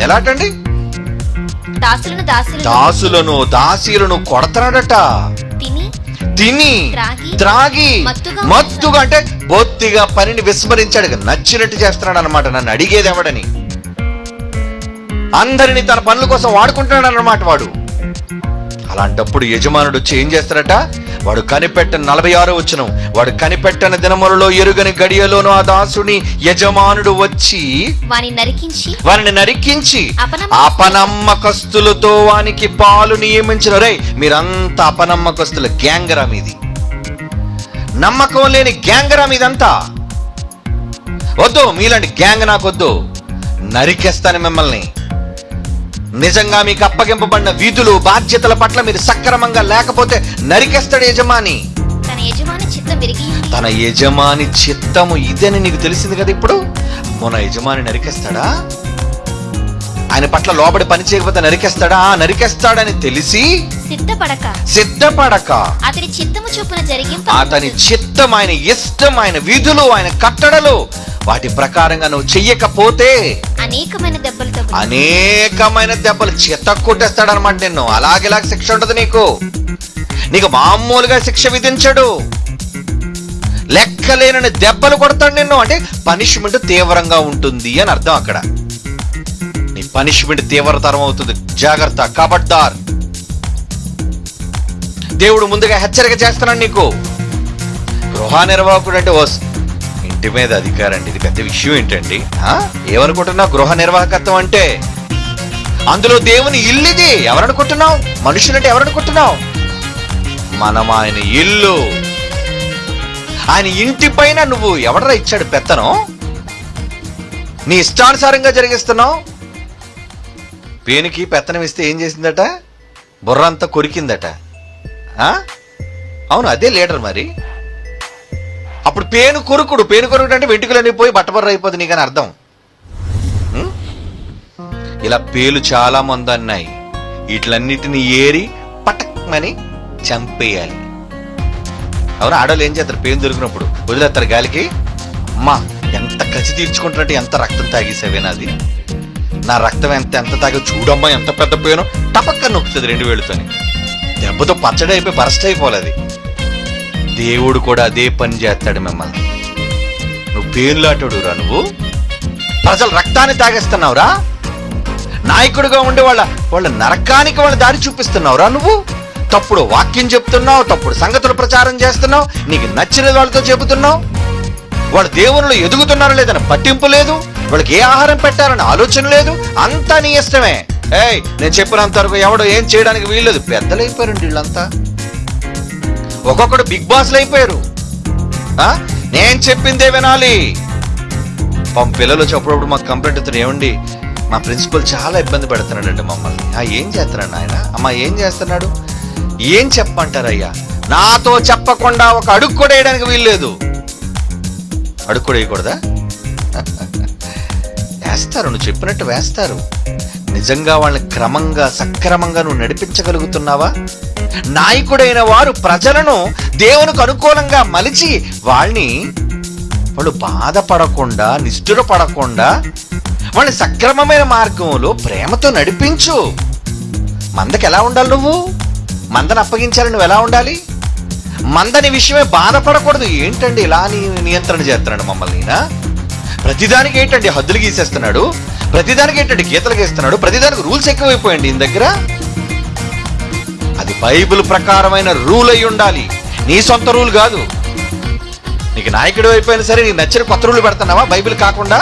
ఎలాటండి? దాసులను దాసీలను కొడతాడట. తిని త్రాగి మత్తుగా అంటే బొత్తిగా పనిని విస్మరించాడు, నచ్చినట్టు చేస్తున్నాడు అనమాట. నన్ను అడిగేది ఎవడని అందరినీ తన పనుల కోసం వాడుకుంటున్నాడు అన్నమాట వాడు. అలాంటప్పుడు యజమానుడు వచ్చి ఏం చేస్తాడట? వాడు కనిపెట్టని 46వ వచనం, వాడు కనిపెట్టని దినములలో ఎరుగని గడియలోను ఆ దాసుని యజమానుడు వచ్చి వారిని నరికించి అపనమ్మకస్తులతో వానికి పాలు నియమించిన. రే, మీరంతా అపనమ్మకస్తుల గ్యాంగరా మీది, నమ్మకం లేని గ్యాంగరా మీదంతా. వద్దు, మీలాంటి గ్యాంగ్ నాకొద్దు, నరికేస్తాను మిమ్మల్ని. నిజంగా మీకు అప్పగింపబడిన విధులు బాధ్యతల పట్ల మీరు సక్రమంగా లేకపోతే నరికేస్తాడు యజమాని. తన యజమాని చిత్తము ఇదని నీకు తెలిసింది కదా. ఇప్పుడు మన యజమాని నరికేస్తాడా? ఆయన పట్ల లోబడి పని చేయకపోతే నరికేస్తాడా? నరికేస్తాడని తెలిసి సిద్ధపడక అతని చిత్తం, ఆయన ఇష్టం, ఆయన విధులు, ఆయన కట్టడలు, వాటి ప్రకారంగా నువ్వు చెయ్యకపోతే అనేకమైన దెబ్బలు చెత్త కొట్టేస్తాడనమాట నిన్ను. అలాగేలాగ శిక్ష ఉండదు నీకు మామూలుగా శిక్ష విధించడు, లెక్కలేనని దెబ్బలు కొడతాడు నిన్ను. అంటే పనిష్మెంట్ తీవ్రంగా ఉంటుంది అని అర్థం. అక్కడ నీ పనిష్మెంట్ తీవ్రతరం అవుతుంది. జాగ్రత్త, కబడ్దార్. దేవుడు ముందుగా హెచ్చరిక చేస్తున్నాడు నీకు. గృహ నిర్వాహకుడు అంటే ఇంటి మీద అధికారం అండి, ఇది పెద్ద విషయం ఏంటండి? ఏమనుకుంటున్నావు? గృహ నిర్వాహకత్వం అంటే అందులో దేవుని ఇల్లు. ఇది ఎవరనుకుంటున్నావు? మనుషులంటే ఎవరనుకుంటున్నావు? మనం ఆయన ఇల్లు. ఆయన ఇంటి పైన నువ్వు ఎవడరా ఇచ్చాడు పెత్తనం? నీ ఇష్టానుసారంగా జరిగిస్తున్నావు. పేనుకి పెత్తనం ఇస్తే ఏం చేసిందట? బుర్రంతా కొరికిందట. అవును, అదే లీడర్ మరి. అప్పుడు పేను కొరుకుడు అంటే వెంట్రుకలన్నీ పోయి బట్టబర్ర అయిపోతుంది నీకని అర్థం. ఇలా పేలు చాలా మంది అన్నాయి. వీటిలన్నిటిని ఏరి పటక్మని చంపేయాలి. ఎవరు ఆడవాళ్ళు ఏం చేస్తారు? పేను దొరికినప్పుడు వదిలేస్తారు గాలికి. అమ్మా, ఎంత కసి తీర్చుకుంటున్నట్టు ఎంత రక్తం తాగేసావేనాది, నా రక్తం ఎంత తాగి చూడమ్మా, ఎంత పెద్ద పేను టపక్క నొక్కుతుంది 2 వేళ్ళతోని. దెబ్బతో పచ్చడి అయిపోయి బరస్ట్ అయిపోలేదు. దేవుడు కూడా అదే పని చేస్తాడు మిమ్మల్ని. నువ్వు పేనులాటోడురా, నువ్వు ప్రజల రక్తాన్ని తాగేస్తున్నావురా. నాయకుడిగా ఉండే వాళ్ళ నరకానికి వాళ్ళ దారి చూపిస్తున్నావురా. నువ్వు తప్పుడు వాక్యం చెప్తున్నావు, తప్పుడు సంగతులు ప్రచారం చేస్తున్నావు, నీకు నచ్చిన వాళ్ళతో చెబుతున్నావు. వాళ్ళు దేవుళ్ళు ఎదుగుతున్నారో లేదని పట్టింపు లేదు, వాళ్ళకి ఏ ఆహారం పెట్టాలని ఆలోచన లేదు, అంతా నీ ఇష్టమే. నేను చెప్పినంత వరకు ఎవడో ఏం చేయడానికి వీల్లేదు. పెద్దలు అయిపోయారండి వీళ్ళంతా, ఒక్కొక్కడు బిగ్ బాస్లు అయిపోయారు. నేను చెప్పిందే వినాలి. పిల్లలు అప్పుడప్పుడు మాకు కంప్లైంట్ ఇస్తారు, ఏమండి మా ప్రిన్సిపల్ చాలా ఇబ్బంది పెడుతున్నాడండి మమ్మల్ని. ఏం చేస్తున్నాడు ఆయన? అమ్మ ఏం చేస్తున్నాడు? ఏం చెప్పమంటారయ్యా? నాతో చెప్పకుండా ఒక అడుగు కూడా వేయడానికి వీల్లేదు. అడుగు కూడా వేయకూడదా? వేస్తారు, నువ్వు చెప్పినట్టు వేస్తారు. నిజంగా వాళ్ళని క్రమంగా సక్రమంగా నువ్వు నడిపించగలుగుతున్నావా? నాయకుడైన వారు ప్రజలను దేవునికి అనుకూలంగా మలిచి వాళ్ళు బాధపడకుండా, నిష్ఠురపడకుండా వాళ్ళని సక్రమమైన మార్గంలో ప్రేమతో నడిపించు. మందకి ఎలా ఉండాలి? నువ్వు మందని అప్పగించాలి, నువ్వు ఎలా ఉండాలి? మందని విషయమే బాధపడకూడదు. ఏంటండి ఇలా నియంత్రణ చేస్తున్నాడు మమ్మల్ని? ప్రతిదానికి ఏంటండి హద్దులు గీసేస్తున్నాడు, ప్రతిదానికి ఏంటంటే గీతలు గీస్తున్నాడు, ప్రతిదానికి రూల్స్ ఎక్కువైపోయండి ఈయన దగ్గర. అది బైబిల్ ప్రకారమైన రూల్ అయి ఉండాలి, నీ సొంత రూల్ కాదు. నీకు నాయకుడు అయిపోయినా సరే నీకు నచ్చిన కొత్త రూల్ పెడుతున్నావా బైబిల్ కాకుండా?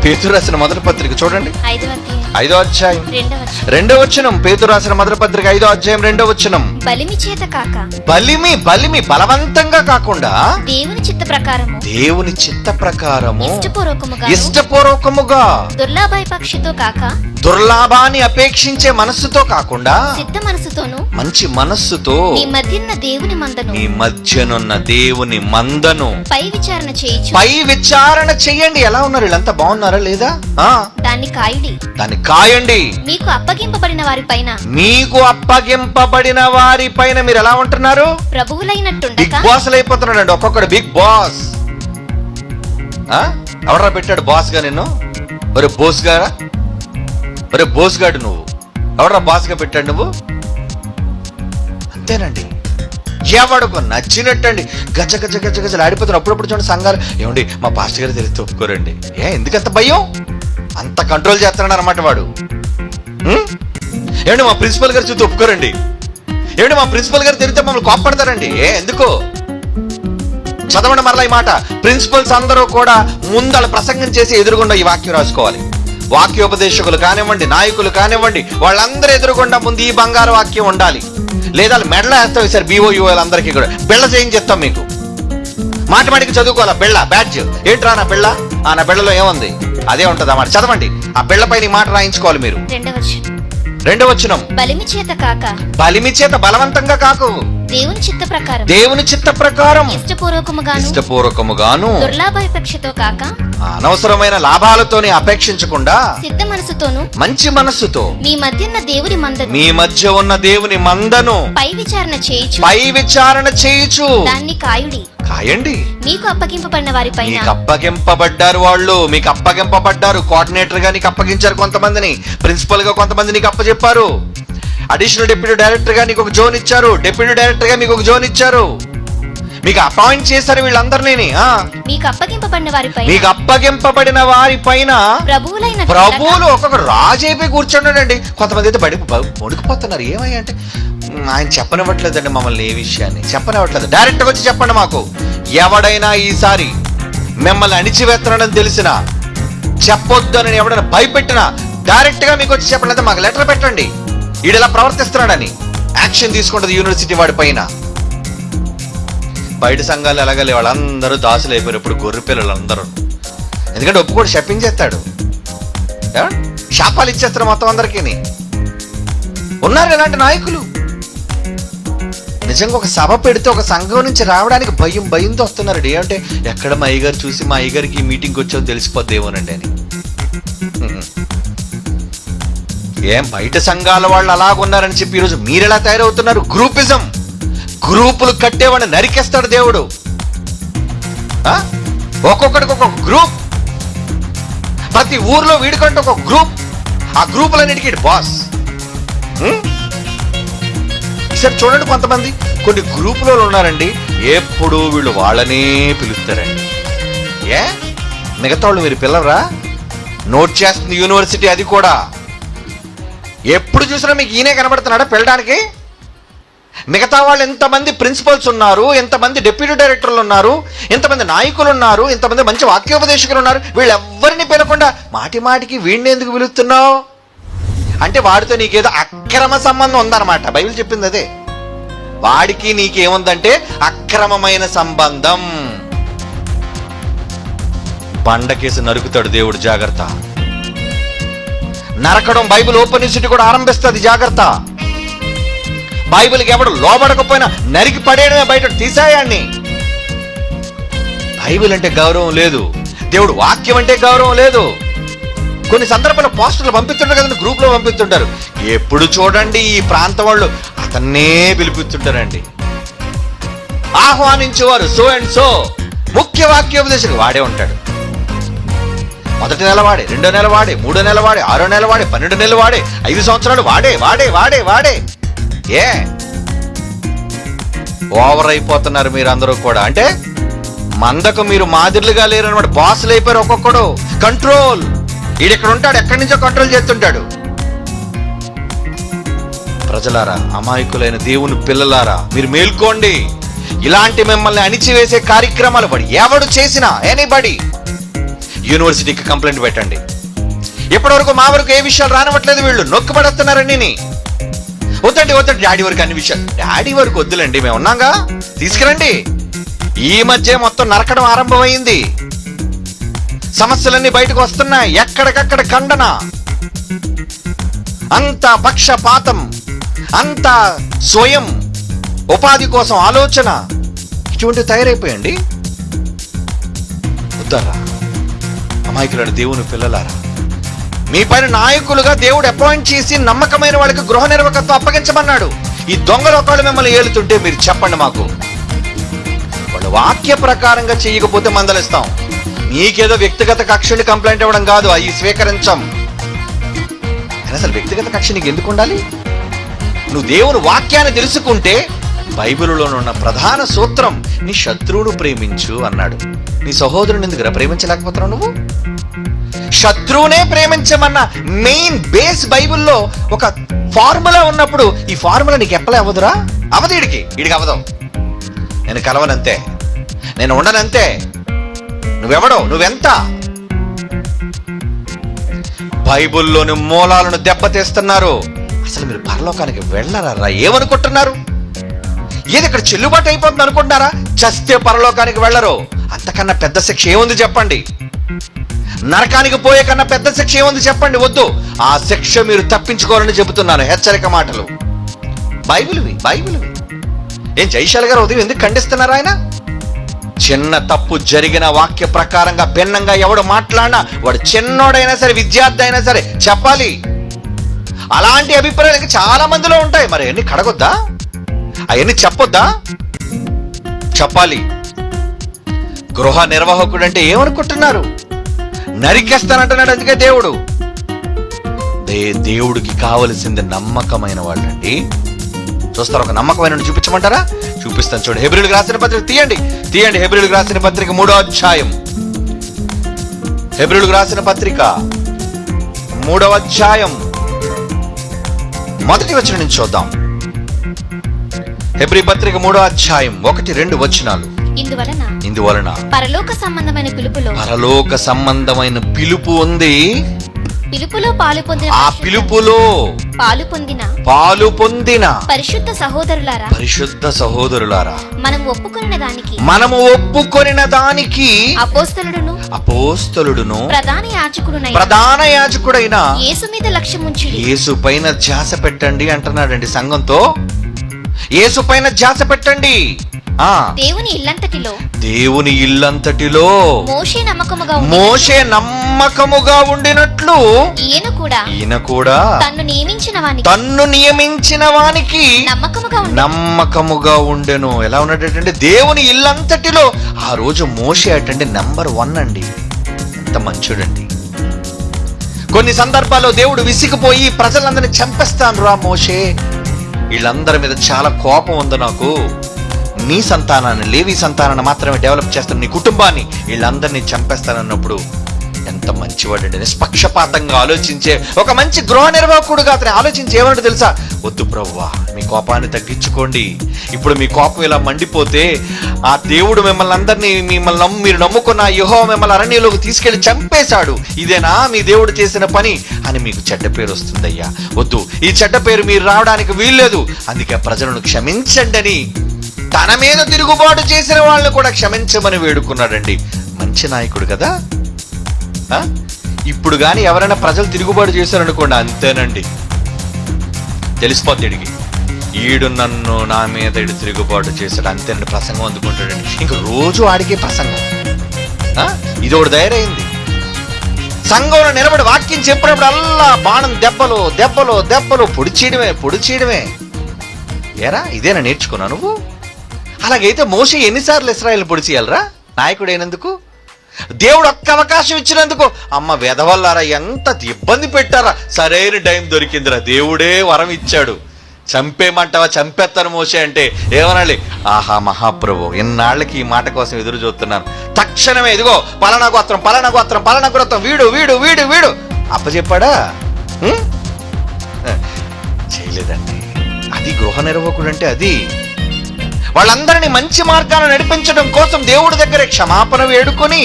పేతురు రాసిన మొదటి పత్రిక చూడండి, 5వ అధ్యాయం 2వ వచనం. పేతురు రాసిన మొదటి పత్రిక 5వ అధ్యాయం 2వ వచనం. బలిమి చేత కాక, బలిమి బలవంతంగా కాకుండా దేవుని చిత్త ప్రకారము, దేవుని చిత్త ప్రకారము ఇష్టపూర్వకముగా, దుర్లాభాపేక్షతో కాక, దుర్లాభాన్ని అపేక్షించే మనస్సుతో కాకుండా సిద్ధ మనస్సుతోను, మంచి మనస్సుతో నీ మధ్యనున్న దేవుని మందను, నీ మధ్యనున్న దేవుని మందను పై విచారణ చేయించు. పై విచారణ చెయ్యండి. ఎలా ఉన్నారు వీళ్ళంతా? బాగున్నారా లేదా? దాన్ని కాయండి. మీకు అప్పగింపబడిన వారి పైన మీరు ఎలా ఉంటున్నారు? ప్రభువులైనట్టు బిగ్ బాస్ అయిపోతున్నాడు ఒక్కొక్కడు. బిగ్ బాస్ ఎవడరా పెట్టాడు బాస్ గా నిన్ను? ఒరే బోస్ గారా, ఒరే బోస్ గాడు నువ్వు ఎవడరా బాస్ గా పెట్టాడు నువ్వు? అంతేనండి, ఎవడుకు నచ్చినట్టండి గజ గజ గజ గజలు ఆడిపోతున్నారు. అప్పుడప్పుడు చూడండి సంఘాలు, ఏమండి మా పాస్టర్ గారు తెలిస్తే ఒప్పుకోరండి. ఎందుకంత భయం? అంత కంట్రోల్ చేస్తున్నాడు అనమాట వాడు. ఏమండి మా ప్రిన్సిపల్ గారు చూస్తే ఒప్పుకోరండి. ఏమండి మా ప్రిన్సిపల్ గారు తెలిస్తే మమ్మల్ని కోప్పడతారండి. ఎందుకు? చదవండి మరలా ఈ మాట. ప్రిన్సిపల్స్ అందరూ కూడా ముందల ప్రసంగం చేసి ఎదురుగుండా ఈ వాక్యం రాసుకోవాలి. వాక్యోపదేశకులు కానివ్వండి, నాయకులు కానివ్వండి, వాళ్ళందరూ ఎదురుగుండా ముందు ఈ బంగారు వాక్యం ఉండాలి. లేదా మెడలో వేస్తాం సార్ BOUL అందరికీ కూడా బెళ్ళ చేయించేస్తాం. మీకు మాటిమాటికి చదువుకోవాలా బెళ్ళ బ్యాడ్జ్. ఏంట్రా నా బెళ్ళ? నా బెళ్ళలో ఏముంది? అదే ఉంటది అన్నమాట. చదవండి, ఆ బెళ్ళపైన ఈ మాట రాయించుకోవాలి మీరు. 2వ వచనం. బలిమి చేత బలవంతంగా కాకు, దేవుని చిత్త ప్రకారం ఇష్టపూర్వకముగాను దుర్లాభాపేక్షతో కాక, అనవసరమైన లాభాలతోనే అపేక్షించకుండా సిద్ధ మనసుతోను, మంచి మనస్సుతో మీ మధ్య ఉన్న దేవుని మందను పై విచారణ చేయుచు దాన్ని కాయండి. మీకు అప్పగింపబడిన వారి పైన, మీకు అప్పగింపబడ్డారు వాళ్ళు, మీకు అప్పగింపబడ్డారు. కోఆర్డినేటర్ గా నీకు అప్పగించారు కొంతమందిని, ప్రిన్సిపల్ గా కొంతమంది నీకు అప్పచెప్పారు, అడిషనల్ డిప్యూటీ డైరెక్టర్ గా నీకు ఒక జోన్ ఇచ్చారు, డిప్యూటీ డైరెక్టర్ గా మీకు ఒక జోన్ ఇచ్చారు, మీకు అపాయింట్ చేశారు వీళ్ళందరినీ. మీకు అప్పగింపబడిన వారి పైన ప్రభువులు ఒక్కొక్క రాజు అయిపోయి కూర్చున్నాడండి. కొంతమంది అయితే బయట వణికిపోతున్నారు. ఏమయ్యా అంటే ఆయన చెప్పనివ్వట్లేదండి మమ్మల్ని, ఏ విషయాన్ని చెప్పనివ్వట్లేదు. డైరెక్ట్ గా వచ్చి చెప్పండి మాకు. ఎవడైనా ఈసారి మిమ్మల్ని అణిచివేస్తున్నాడని తెలిసినా, చెప్పొద్దని ఎవడైనా భయపెట్టినా డైరెక్ట్ గా మీకు వచ్చి చెప్పండి. మాకు లెటర్ పెట్టండి, వీడిలా ప్రవర్తిస్తున్నాడని యాక్షన్ తీసుకుంటుంది యూనివర్సిటీ వాడి పైన. బయట సంఘాలు ఎలాగలే వాళ్ళందరూ దాసులు అయిపోయారు ఇప్పుడు, గొర్రె పిల్లలు అందరూ. ఎందుకంటే ఒప్పుకోడు, చెప్పించేస్తాడు, శాపాలు ఇచ్చేస్తారు మొత్తం అందరికీ. ఉన్నారు ఇలాంటి నాయకులు. నిజంగా ఒక సభ పెడితే ఒక సంఘం నుంచి రావడానికి భయంతో వస్తున్నారు. ఏమంటే ఎక్కడ మా అయ్యగారు చూసి మా అయ్యగారికి ఈ మీటింగ్కి వచ్చామో తెలిసిపోద్దేమోనండి అని. ఏం బయట సంఘాల వాళ్ళు అలాగున్నారని చెప్పి ఈరోజు మీరెలా తయారవుతున్నారు? గ్రూపిజం, గ్రూపులు కట్టేవాడిని నరికేస్తాడు దేవుడు. ఒక్కొక్కడికి ఒక్కొక్క గ్రూప్, ప్రతి ఊర్లో వీడికంటే ఒక గ్రూప్, ఆ గ్రూపులన్నిటికీ బాస్. సరే చూడండి, కొంతమంది కొన్ని గ్రూపులో ఉన్నారండి, ఎప్పుడు వీళ్ళు వాళ్ళనే పిలుస్తారండి. మిగతా వాళ్ళు మీరు పిల్లరా? నోట్ చేస్తుంది యూనివర్సిటీ. అది కూడా ఎప్పుడు చూసినా మీకు ఈయనే కనబడుతున్నాడా పెళ్ళడానికి? మిగతా వాళ్ళు ఎంతమంది ప్రిన్సిపల్స్ ఉన్నారు, ఎంతమంది డిప్యూటీ డైరెక్టర్లు ఉన్నారు, ఎంతమంది నాయకులు ఉన్నారు, ఎంతమంది మంచి వాక్యోపదేశకులు ఉన్నారు, వీళ్ళెవ్వరిని పిలకుండా మాటి మాటికి వీడిని ఎందుకు పిలుస్తున్నావు అంటే వాడితో నీకేదో అక్రమ సంబంధం ఉందన్నమాట. బైబిల్ చెప్పింది అదే. వాడికి నీకేముందంటే అక్రమమైన సంబంధం. బండకేసి నరుకుతాడు దేవుడు, జాగ్రత్త. నరకడం బైబిల్ ఓపెన్ యూనివర్సిటీ కూడా ఆరంభిస్తుంది, జాగ్రత్త. బైబిల్కి ఎవడు లోబడకపోయినా నరికి పడేయడమే, బయట తీసేయాన్ని. బైబిల్ అంటే గౌరవం లేదు, దేవుడు వాక్యం అంటే గౌరవం లేదు. కొన్ని సందర్భాల్లో పోస్టర్లు పంపిస్తుంటారు కదండి, గ్రూప్ లో పంపిస్తుంటారు. ఎప్పుడు చూడండి ఈ ప్రాంతం వాళ్ళు అతన్నే పిలిపిస్తుంటారండి. ఆహ్వానించేవారు సో అండ్ సో, ముఖ్య వాక్యోపదేశకుడు వాడే ఉంటాడు. మొదటి నెల వాడే, 2వ నెల వాడే, 3వ నెల వాడే, 6వ నెల వాడే, 12 నెలలు వాడే, 5 సంవత్సరాలు వాడే వాడే వాడే వాడే. ఏ ఓవర్ అయిపోతున్నారు మీరు అందరూ కూడా. అంటే మందకు మీరు మాదిరిగా లేరన్నమాట. బాసులు అయిపోయారు ఒక్కొక్కడు. కంట్రోల్. ఈడెక్కడ ఉంటాడు, ఎక్కడి నుంచో కంట్రోల్ చేస్తుంటాడు. ప్రజలారా, అమాయకులైన దేవుని పిల్లలారా, మీరు మేల్కోండి. ఇలాంటి మిమ్మల్ని అణిచివేసే కార్యక్రమాలు ఎవడు చేసినా, ఎనీబడి, యూనివర్సిటీకి కంప్లైంట్ పెట్టండి. ఇప్పటివరకు మా వరకు ఏ విషయాలు రానివ్వట్లేదు, వీళ్ళు నొక్కుపడేస్తున్నారండి. వద్దండి వద్దండి, డాడీ వరకు అన్ని విషయాలు. డాడీ వరకు వద్దులండి, మేము ఉన్నాగా, తీసుకురండి. ఈ మధ్య మొత్తం నరకడం ఆరంభమైంది. సమస్యలన్నీ బయటకు వస్తున్నాయి, ఎక్కడికక్కడ ఖండన, అంత పక్షపాతం, అంత స్వయం ఉపాధి కోసం ఆలోచన, ఇటువంటి తయారైపోయండి. వద్దారా అమాయకులారా, దేవుని పిల్లలారా, మీ పైన నాయకులుగా దేవుడు అపాయింట్ చేసి నమ్మకమైన వాళ్ళకి గృహ నిర్వాహకత్వం అప్పగించమన్నాడు. ఈ దొంగలు ఒకళ్ళు మిమ్మల్ని ఏలుతుంటే మీరు చెప్పండి మాకు. వాళ్ళు వాక్య ప్రకారంగా చేయకపోతే మందలిస్తాం. నీకేదో వ్యక్తిగత కక్షని కంప్లైంట్ ఇవ్వడం కాదు, అవి స్వీకరించం. అసలు వ్యక్తిగత కక్ష నీకు ఎందుకు ఉండాలి? నువ్వు దేవుని వాక్యాన్ని తెలుసుకుంటే బైబిల్లో ఉన్న ప్రధాన సూత్రం నీ శత్రువును ప్రేమించు అన్నాడు. నీ సహోదరుని ఎందుకురా ప్రేమించలేకపోతున్నావు? నువ్వు శత్రువునే ప్రేమించమన్న మెయిన్ బేస్ బైబిల్లో ఒక ఫార్ములా ఉన్నప్పుడు ఈ ఫార్ములా నీకు ఎప్పలే అవ్వదురా? అవదు. ఈడికి అవ్వదు. నేను కలవనంతే, నేను ఉండనంతే. నువ్వెవడో, నువ్వెంత? బైబిల్లోని మూలాలను దెబ్బతీస్తున్నారు. అసలు మీరు పరలోకానికి వెళ్ళరా? ఏమనుకుంటున్నారు? ఏది ఇక్కడ చెల్లుబాటు అయిపోతుంది అనుకుంటున్నారా? చస్తే పరలోకానికి వెళ్ళరు. అంతకన్నా పెద్ద శిక్ష ఏముంది చెప్పండి? నరకానికి పోయే కన్నా పెద్ద శిక్ష ఏముంది చెప్పండి? వద్దు. ఆ శిక్ష మీరు తప్పించుకోవాలని చెబుతున్నాను. హెచ్చరిక మాటలు బైబిల్వి. ఏం జైశాల్ గారు ఉదయం ఎందుకు ఖండిస్తున్నారు? ఆయన చిన్న తప్పు జరిగిన వాక్య ప్రకారంగా భిన్నంగా ఎవడు మాట్లాడినా వాడు చిన్నోడైనా సరే, విద్యార్థి అయినా సరే చెప్పాలి. అలాంటి అభిప్రాయాలు చాలా మందిలో ఉంటాయి. మరి అవన్నీ కడగొద్దా? అవన్నీ చెప్పొద్దా? చెప్పాలి. గృహ నిర్వాహకుడు అంటే ఏమనుకుంటున్నారు? నరికేస్తానంటున్నాడు. అందుకే దేవుడికి కావలసింది నమ్మకమైన వాళ్ళండి. చూస్తారు, ఒక నమ్మకమైన చూపించమంటారా? చూపిస్తాను, చూడండి. హెబ్రీయులకు రాసిన పత్రిక తీయండి. హెబ్రీయులకు రాసిన పత్రిక 3వ అధ్యాయం. హెబ్రీయులకు రాసిన పత్రిక 3వ అధ్యాయం 1వ వచనం నుంచి చూద్దాం. హెబ్రీ పత్రిక 3వ అధ్యాయం 1-2 వచనాలు. ఇందువలన పరలోక సంబంధమైన పిలుపు ఉంది. పిలుపులో పాలు పొందిన ఆ పిలుపులో పాలు పొందిన పరిశుద్ధ సహోదరులారా, మనము ఒప్పుకొనిన దానికి అపోస్తలుడును ప్రధాన యాజకుడైన యేసు పైన ధ్యాస పెట్టండి అంటున్నాడండి. సంఘంతో యేసు పైన ధ్యాస పెట్టండి. దేవుని ఇల్లంతటిలో మోషే నమ్మకముగా ఉండినట్లు ఈయన కూడా తన్ను నియమించిన వానికి నమ్మకముగా ఉండెను. ఎలా ఉన్నాడంటే దేవుని ఇల్లంతటిలో ఆ రోజు మోషే అటండి నెంబర్ 1 అండి. ఎంత మంచుడండి. కొన్ని సందర్భాల్లో దేవుడు విసిగిపోయి ప్రజలందరినీ చంపేస్తాను రా మోషే, వీళ్ళందరి మీద చాలా కోపం ఉంది నాకు, నీ సంతానాన్ని, లేవి సంతానాన్ని మాత్రమే డెవలప్ చేస్తాను, నీ కుటుంబాన్ని వీళ్ళందరినీ చంపేస్తానన్నప్పుడు ఎంత మంచివాడండి, నిష్పక్షపాతంగా ఆలోచించే ఒక మంచి గృహ నిర్వాహకుడుగా అతను ఆలోచించి ఏమంటే తెలుసా, వద్దు ప్రభువా మీ కోపాన్ని తగ్గించుకోండి, ఇప్పుడు మీ కోపం ఇలా మండిపోతే ఆ దేవుడు మిమ్మల్ని అందరినీ మీరు నమ్ముకున్న యెహోవా మిమ్మల్ని అరణ్యంలోకి తీసుకెళ్లి చంపేశాడు, ఇదేనా మీ దేవుడు చేసిన పని అని మీకు చెడ్డ పేరు వస్తుందయ్యా, వద్దు ఈ చెడ్డ పేరు మీరు రావడానికి వీల్లేదు, అందుకే ప్రజలను క్షమించండి అని తన మీద తిరుగుబాటు చేసిన వాళ్ళని కూడా క్షమించమని వేడుకున్నాడండి. మంచి నాయకుడు కదా. ఇప్పుడు కానీ ఎవరైనా ప్రజలు తిరుగుబాటు చేశారనుకోండి, అంతేనండి, తెలిసిపోద్ది ఈడు నన్ను నా మీద ఇడు తిరుగుబాటు చేశాడు, అంతేనండి, ప్రసంగం అందుకుంటాడండి. ఇంక రోజు ఆడికే ప్రసంగం. ఇది ఒకటి ధైర్యమైంది. సంఘంలో నిలబడి వాక్యం చెప్పినప్పుడు అల్లా బాణం దెబ్బలు దెబ్బలు దెబ్బలు పొడి చేయడమే. ఏరా ఇదేనా నేర్చుకున్నా నువ్వు? అలాగైతే మోషే ఎన్నిసార్లు ఇశ్రాయేలు పొడి చేయాలరా నాయకుడు అయినందుకు? దేవుడు ఒక్క అవకాశం ఇచ్చినందుకు అమ్మ వెధవల్లారా ఎంత ఇబ్బంది పెట్టారా, సరైన టైం దొరికిందిరా, దేవుడే వరం ఇచ్చాడు. చంపేమంటావా, చంపేస్తాను మోషే అంటే ఏమనాలి, ఆహా మహాప్రభు ఎన్నాళ్ళకి ఈ మాట కోసం ఎదురు చూస్తున్నాను, తక్షణమే ఇదిగో పలానా గోత్రం వీడు వీడు వీడు వీడు అప్పచెప్పాడా? చేయలేదండి. అది గృహ నిర్వాహకుడు అంటే. అది వాళ్ళందరినీ మంచి మార్గాన్ని నడిపించడం కోసం దేవుడి దగ్గర క్షమాపణ వేడుకొని,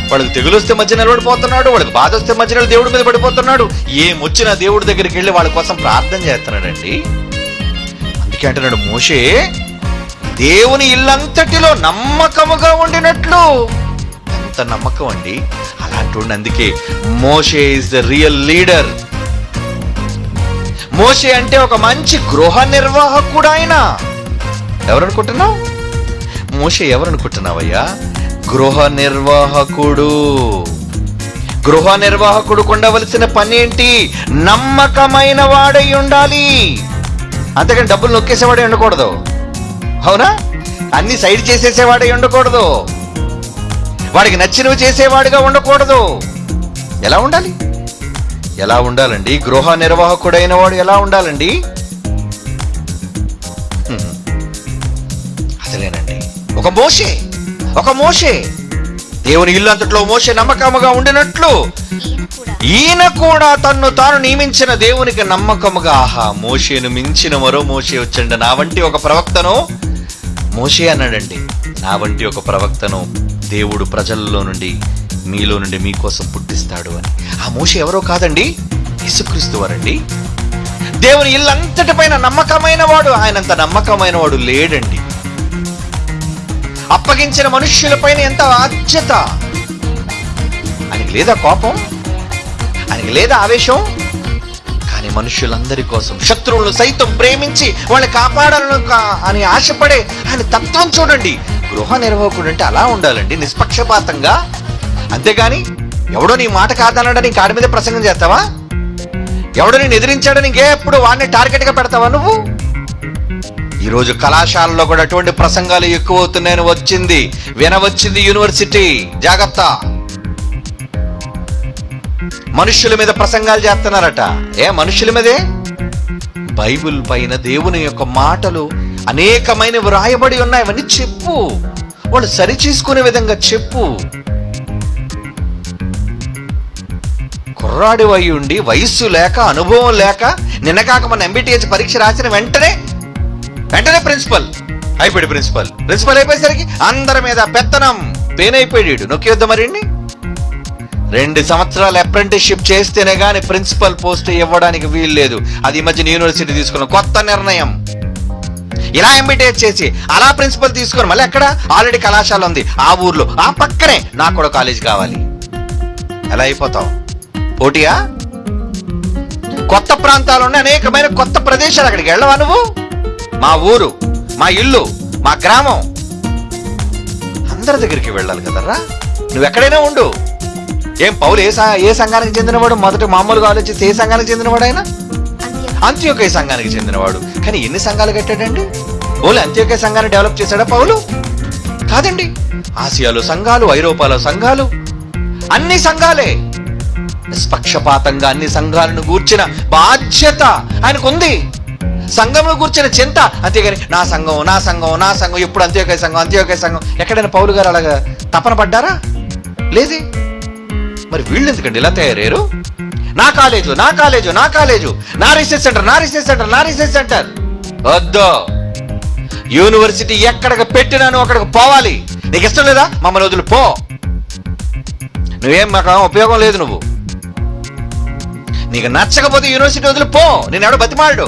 వాళ్ళకి తెగులు వస్తే మధ్య నిలబడిపోతున్నాడు, వాళ్ళకి బాధ వస్తే మధ్య దేవుడి మీద పడిపోతున్నాడు, ఏమొచ్చినా దేవుడి దగ్గరికి వెళ్ళి వాళ్ళ కోసం ప్రార్థన చేస్తున్నాడండి. అందుకే అంటున్నాడు మోషే దేవుని ఇల్లంతటిలో నమ్మకముగా ఉండినట్లు. ఎంత నమ్మకం అండి అలాంటి. అందుకే మోషే ఇస్ ద రియల్ లీడర్. మోషే అంటే ఒక మంచి గృహ నిర్వాహకుడు. ఆయన ఎవరనుకుంటున్నావు? మోషే ఎవరనుకుంటున్నావయ్యా? గృహ నిర్వాహకుడు. గృహ నిర్వాహకుడు ఉండవలసిన పని ఏంటి? నమ్మకమైన వాడై ఉండాలి. అంతేకాని డబ్బులు నొక్కేసేవాడే ఉండకూడదు, అవునా? అన్ని సైడ్ చేసేసేవాడే ఉండకూడదు, వాడికి నచ్చినవి చేసేవాడిగా ఉండకూడదు. ఎలా ఉండాలి? ఎలా ఉండాలండి? గృహ నిర్వాహకుడైన వాడు ఎలా ఉండాలండి? అసలేనండి ఒక మోషే దేవుని ఇల్లు అంతట్లో మోషే నమ్మకముగా ఉండినట్లు ఈయన కూడా తన్ను తాను నియమించిన దేవునికి నమ్మకముగా. ఆహా, మోషేను మించిన మరో మోషే వచ్చండి, నా వంటి ఒక ప్రవక్తను మోషే అన్నాడండి. నా వంటి ఒక ప్రవక్తను దేవుడు ప్రజల్లో నుండి మీలో నుండి మీకోసం పుట్టిస్తాడు అని. ఆ మోషే ఎవరో కాదండి, యేసుక్రీస్తు వారండి. దేవుని ఇల్లంతటి పైన నమ్మకమైన వాడు. ఆయనంత నమ్మకమైన వాడు లేడండి. అప్పగించిన మనుష్యులపైన ఎంత బాధ్యత. ఆయనకి లేదా కోపం, ఆయనకి లేదా ఆవేశం, కానీ మనుష్యులందరి కోసం శత్రువులను సైతం ప్రేమించి వాళ్ళని కాపాడాలను అని ఆశపడే ఆయన తత్వం చూడండి. గృహ నిర్వాహకుడు అంటే అలా ఉండాలండి, నిష్పక్షపాతంగా. అంతేగాని ఎవడో నీ మాట కాదన్నాడని కాడి మీద ప్రసంగం చేస్తావా? ఎవడో నేను ఎదిరించాడని ఇంకెప్పుడు వాడిని టార్గెట్ గా పెడతావా నువ్వు? ఈరోజు కళాశాలలో కూడా అటువంటి ప్రసంగాలు ఎక్కువ అవుతున్నాయని వినవచ్చింది యూనివర్సిటీ. జాగ్రత్త. మనుష్యుల మీద ప్రసంగాలు చేస్తున్నారట. మనుషుల మీదే? బైబిల్ పైన దేవుని యొక్క మాటలు అనేకమైనవి రాయబడి ఉన్నాయి. అవన్నీ చెప్పు, వాళ్ళు సరి చేసుకునే విధంగా చెప్పు. కుర్రాడివై ఉండి వయస్సు లేక అనుభవం లేక నిన్నకాక మన MBTH పరీక్ష రాసిన వెంటనే ప్రిన్సిపల్ అయిపోయాడు. ప్రిన్సిపల్ అయిపోయేసరికి అందరి మీద పెత్తనం పేనైపోయాడు. నొక్కివద్దా మరి 2 సంవత్సరాలు అప్రెంటిస్షిప్ చేస్తేనే గాని ప్రిన్సిపల్ పోస్ట్ ఇవ్వడానికి వీల్లేదు. అది ఈ మధ్య యూనివర్సిటీ తీసుకున్న కొత్త నిర్ణయం. ఇలా MBTH చేసి అలా ప్రిన్సిపల్ తీసుకొని మళ్ళీ ఎక్కడ ఆల్రెడీ కళాశాల ఉంది ఆ ఊర్లో, ఆ పక్కనే నాకు కూడా కాలేజ్ కావాలి. ఎలా అయిపోతావు? పోటీయా? కొత్త ప్రాంతాలు ఉన్నాయి, అనేకమైన కొత్త ప్రదేశాలు. అక్కడికి వెళ్ళవా నువ్వు? మా ఊరు, మా ఇల్లు, మా గ్రామం, అందరి దగ్గరికి వెళ్ళాలి కదరా. నువ్వు ఎక్కడైనా ఉండు. పౌలు ఏ సంఘానికి చెందినవాడు? మొదట మామూలుగా ఆలోచిస్తే ఏ సంఘానికి చెందినవాడు? ఆయన అంత్యోకయ సంఘానికి చెందినవాడు. కానీ ఎన్ని సంఘాలు కట్టాడండి? ఓన్లీ అంత్యోకయ సంఘాన్ని డెవలప్ చేశాడా పౌలు? కాదండి. ఆసియాలో సంఘాలు, ఐరోపాలో సంఘాలు, అన్ని సంఘాలే. నిష్పక్షపాతంగా అన్ని సంఘాలను గూర్చిన బాధ్యత ఆయనకుంది. సంఘంలో కూర్చిన చింత. అంతేగాని నా సంఘం ఎప్పుడు అంత్యోకయ సంఘం. ఎక్కడైనా పౌలు గారు అలాగా తపన పడ్డారా? లేదే. మరి వీళ్ళు ఎందుకండి ఇలా తయారయ్యారు? నా కాలేజు, నా కాలేజు, నా కాలేజు, నా రీసెర్చ్ సెంటర్, నా రీసెర్చ్ సెంటర్, నా రీసెర్చ్ సెంటర్. వద్దు, యూనివర్సిటీ ఎక్కడికి పెట్టినాను అక్కడికి పోవాలి. నీకు ఇష్టం లేదా? మమ్మల్ని వదిలి పో. నువ్వేం మాకు ఉపయోగం లేదు. నువ్వు నీకు నచ్చకపోతే యూనివర్సిటీ వదిలి పో. నేను ఎవడో బతిమాడు.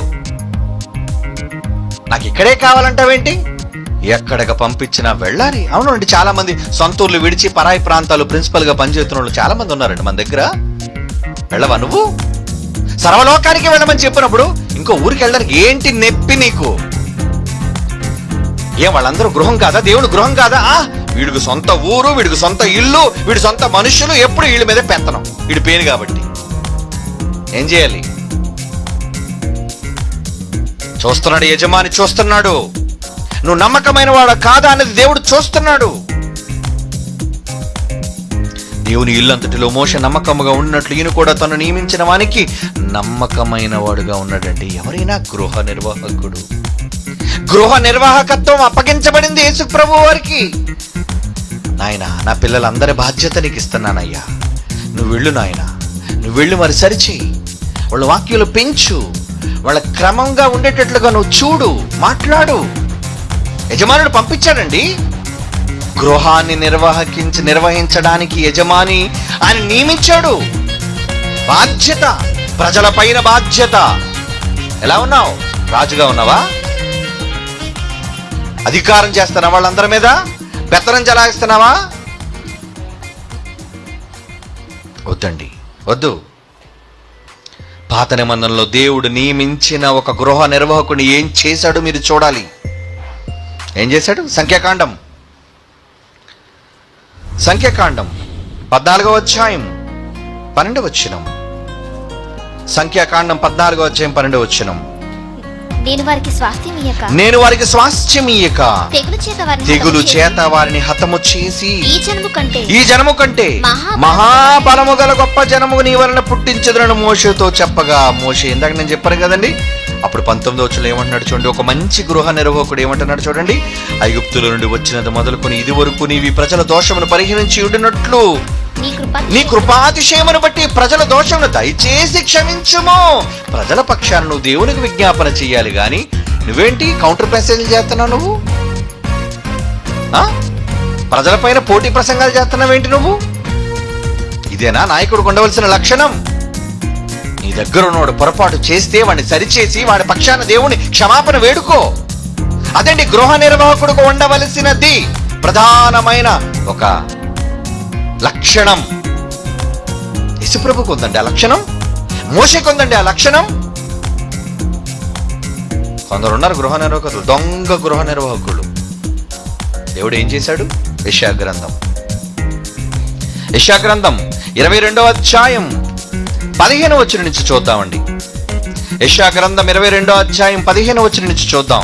నాకు ఇక్కడే కావాలంటావేంటి? ఎక్కడికి పంపించినా వెళ్ళాలి. అవునండి, చాలా మంది సొంత ఊర్లు విడిచి పరాయి ప్రాంతాలు ప్రిన్సిపల్ గా పనిచేస్తున్న వాళ్ళు చాలా మంది ఉన్నారండి మన దగ్గర. వెళ్ళవా నువ్వు? సర్వలోకానికి వెళ్ళమని చెప్పినప్పుడు ఇంకో ఊరికి వెళ్ళడానికి ఏంటి నొప్పి నీకు? ఏం వాళ్ళందరూ గృహం కాదా? దేవుడు గృహం కాదా? వీడికి సొంత ఊరు, వీడికి సొంత ఇల్లు, వీడి సొంత మనుషులు, ఎప్పుడు వీళ్ళ మీదే పెత్తనం. వీడి పేరు కాబట్టి ఏం చేయాలి? చూస్తున్నాడు యజమాని, చూస్తున్నాడు. నువ్వు నమ్మకమైన వాడు కాదా అనేది దేవుడు చూస్తున్నాడు. దేవుని ఇల్లంతటిలో మోషే నమ్మకముగా ఉన్నట్లు ఈయన కూడా తను నియమించిన వానికి నమ్మకమైన వాడుగా ఉన్నాడంటే ఎవరైనా గృహ నిర్వాహకుడు. గృహ నిర్వాహకత్వం అప్పగించబడింది యేసు ప్రభు వారికి. నాయనా, నా పిల్లలందరి బాధ్యత నీకు ఇస్తున్నానయ్యా. నువ్వు వెళ్ళు నాయనా, నువ్వు వెళ్ళి మరి సరిచేయి. వాళ్ళ వాక్యాలు పెంచు, వాళ్ళ క్రమంగా ఉండేటట్లుగా నువ్వు చూడు, మాట్లాడు. యజమానుడు పంపించాడండి. గృహాన్ని నిర్వహించడానికి యజమాని ఆయన నియమించాడు. బాధ్యత, ప్రజల పైన బాధ్యత. ఎలా ఉన్నావు? రాజుగా ఉన్నావా? అధికారం చేస్తున్నావా? వాళ్ళందరి మీద పెత్తనం చెలాయిస్తున్నావా? వద్దండి, వద్దు. పాత నిబంధనలో దేవుడు నియమించిన ఒక గృహ నిర్వాహకుడిని ఏం చేశాడు మీరు చూడాలి. ఏం చేశాడు? సంఖ్యాకాండం 14వ అధ్యాయం 12వ వచనం. సంఖ్యాకాండం 14వ అధ్యాయం 12వ వచనం. నేను వారికి స్వాస్థ్యం ఇయ్యక తెగులు చేత వారిని హతము చేసి ఈ జనము కంటే మహాబలము గల గొప్ప జనము నీ వలన పుట్టించదునని మోషేతో చెప్పగా, మోషే ఇందాక నేను చెప్పాను కదండి. అప్పుడు 19వ వచనంలో ఏమంటున్నాడు చూడండి. ఒక మంచి గృహ నిర్వాహకుడు ఏమంటున్నాడు చూడండి. ఐగుప్తుల నుండి వచ్చినది మొదలుకొని ఇది వరకు నీవి ప్రజల దోషమును పరిహరించి ఉండినట్లు నీ కృపాతిశయమును బట్టి ప్రజల దోషమును దయచేసి క్షమించుము. ప్రజల పక్షాన నువ్వు దేవునికి విజ్ఞాపన చెయ్యాలి గాని నువ్వేంటి కౌంటర్ మెసేజ్లు చేస్తున్నావు? నువ్వు ప్రజల పైన పోటీ ప్రసంగాలు చేస్తున్నావేంటి నువ్వు? ఇదేనా నాయకుడికి ఉండవలసిన లక్షణం? నీ దగ్గర ఉన్నవాడు పొరపాటు చేస్తే వాడిని సరిచేసి వాడి పక్షాన దేవుని క్షమాపణ వేడుకో. అదండి గృహ నిర్వాహకుడికి ఉండవలసినది. ప్రధానమైన ఒక లక్షణం. యేసుప్రభుకు ఉందండి ఆ లక్షణం, మోషేకు ఉందండి ఆ లక్షణం. కొందరు ఉన్నారు గృహ నిర్వాహకులు, దొంగ గృహ నిర్వాహకులు. దేవుడు ఏం చేశాడు? యెషయా గ్రంథం 22వ అధ్యాయం 15వ వచనం నుంచి చూద్దామండి. యెషయా గ్రంథం 22వ అధ్యాయం 15వ వచనం నుంచి చూద్దాం.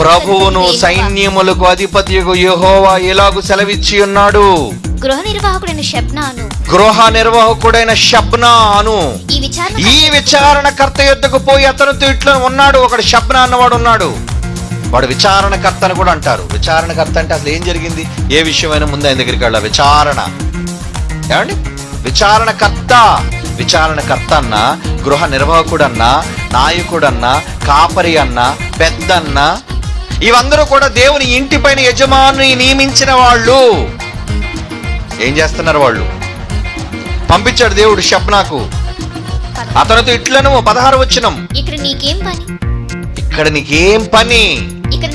ప్రభువును సైన్యములకు అధిపతియగు యెహోవా ఎలాగు సెలవిచ్చి ఉన్నాడు. గృహ నిర్వాహకుడైన షబ్నాను ఈ విచారణకర్త యొద్దకు పోయి అతనితో ఇట్లా ఉన్నాడు. ఒకడు షబ్నా అన్నవాడు ఉన్నాడు. వాడు విచారణకర్త అని కూడా అంటారు. విచారణకర్త అంటే అసలు ఏం జరిగింది, ఏ విషయమైనా ముందు ఆయన దగ్గరికి వెళ్ళా. విచారణ ఏమండి? విచారణకర్త అన్న, గృహ నిర్వాహకుడన్నా, నాయకుడన్నా, కాపరి అన్నా, పెద్దన్న, ఇవందరూ కూడా దేవుని ఇంటి పైన యజమాని నియమించిన వాళ్ళు. ఏం చేస్తున్నారు వాళ్ళు? పంపించాడు దేవుడు షబ్నాకు. అతనితో ఇట్లను 16వ వచనం. ఇక్కడ నీకేం పని? ఇక్కడ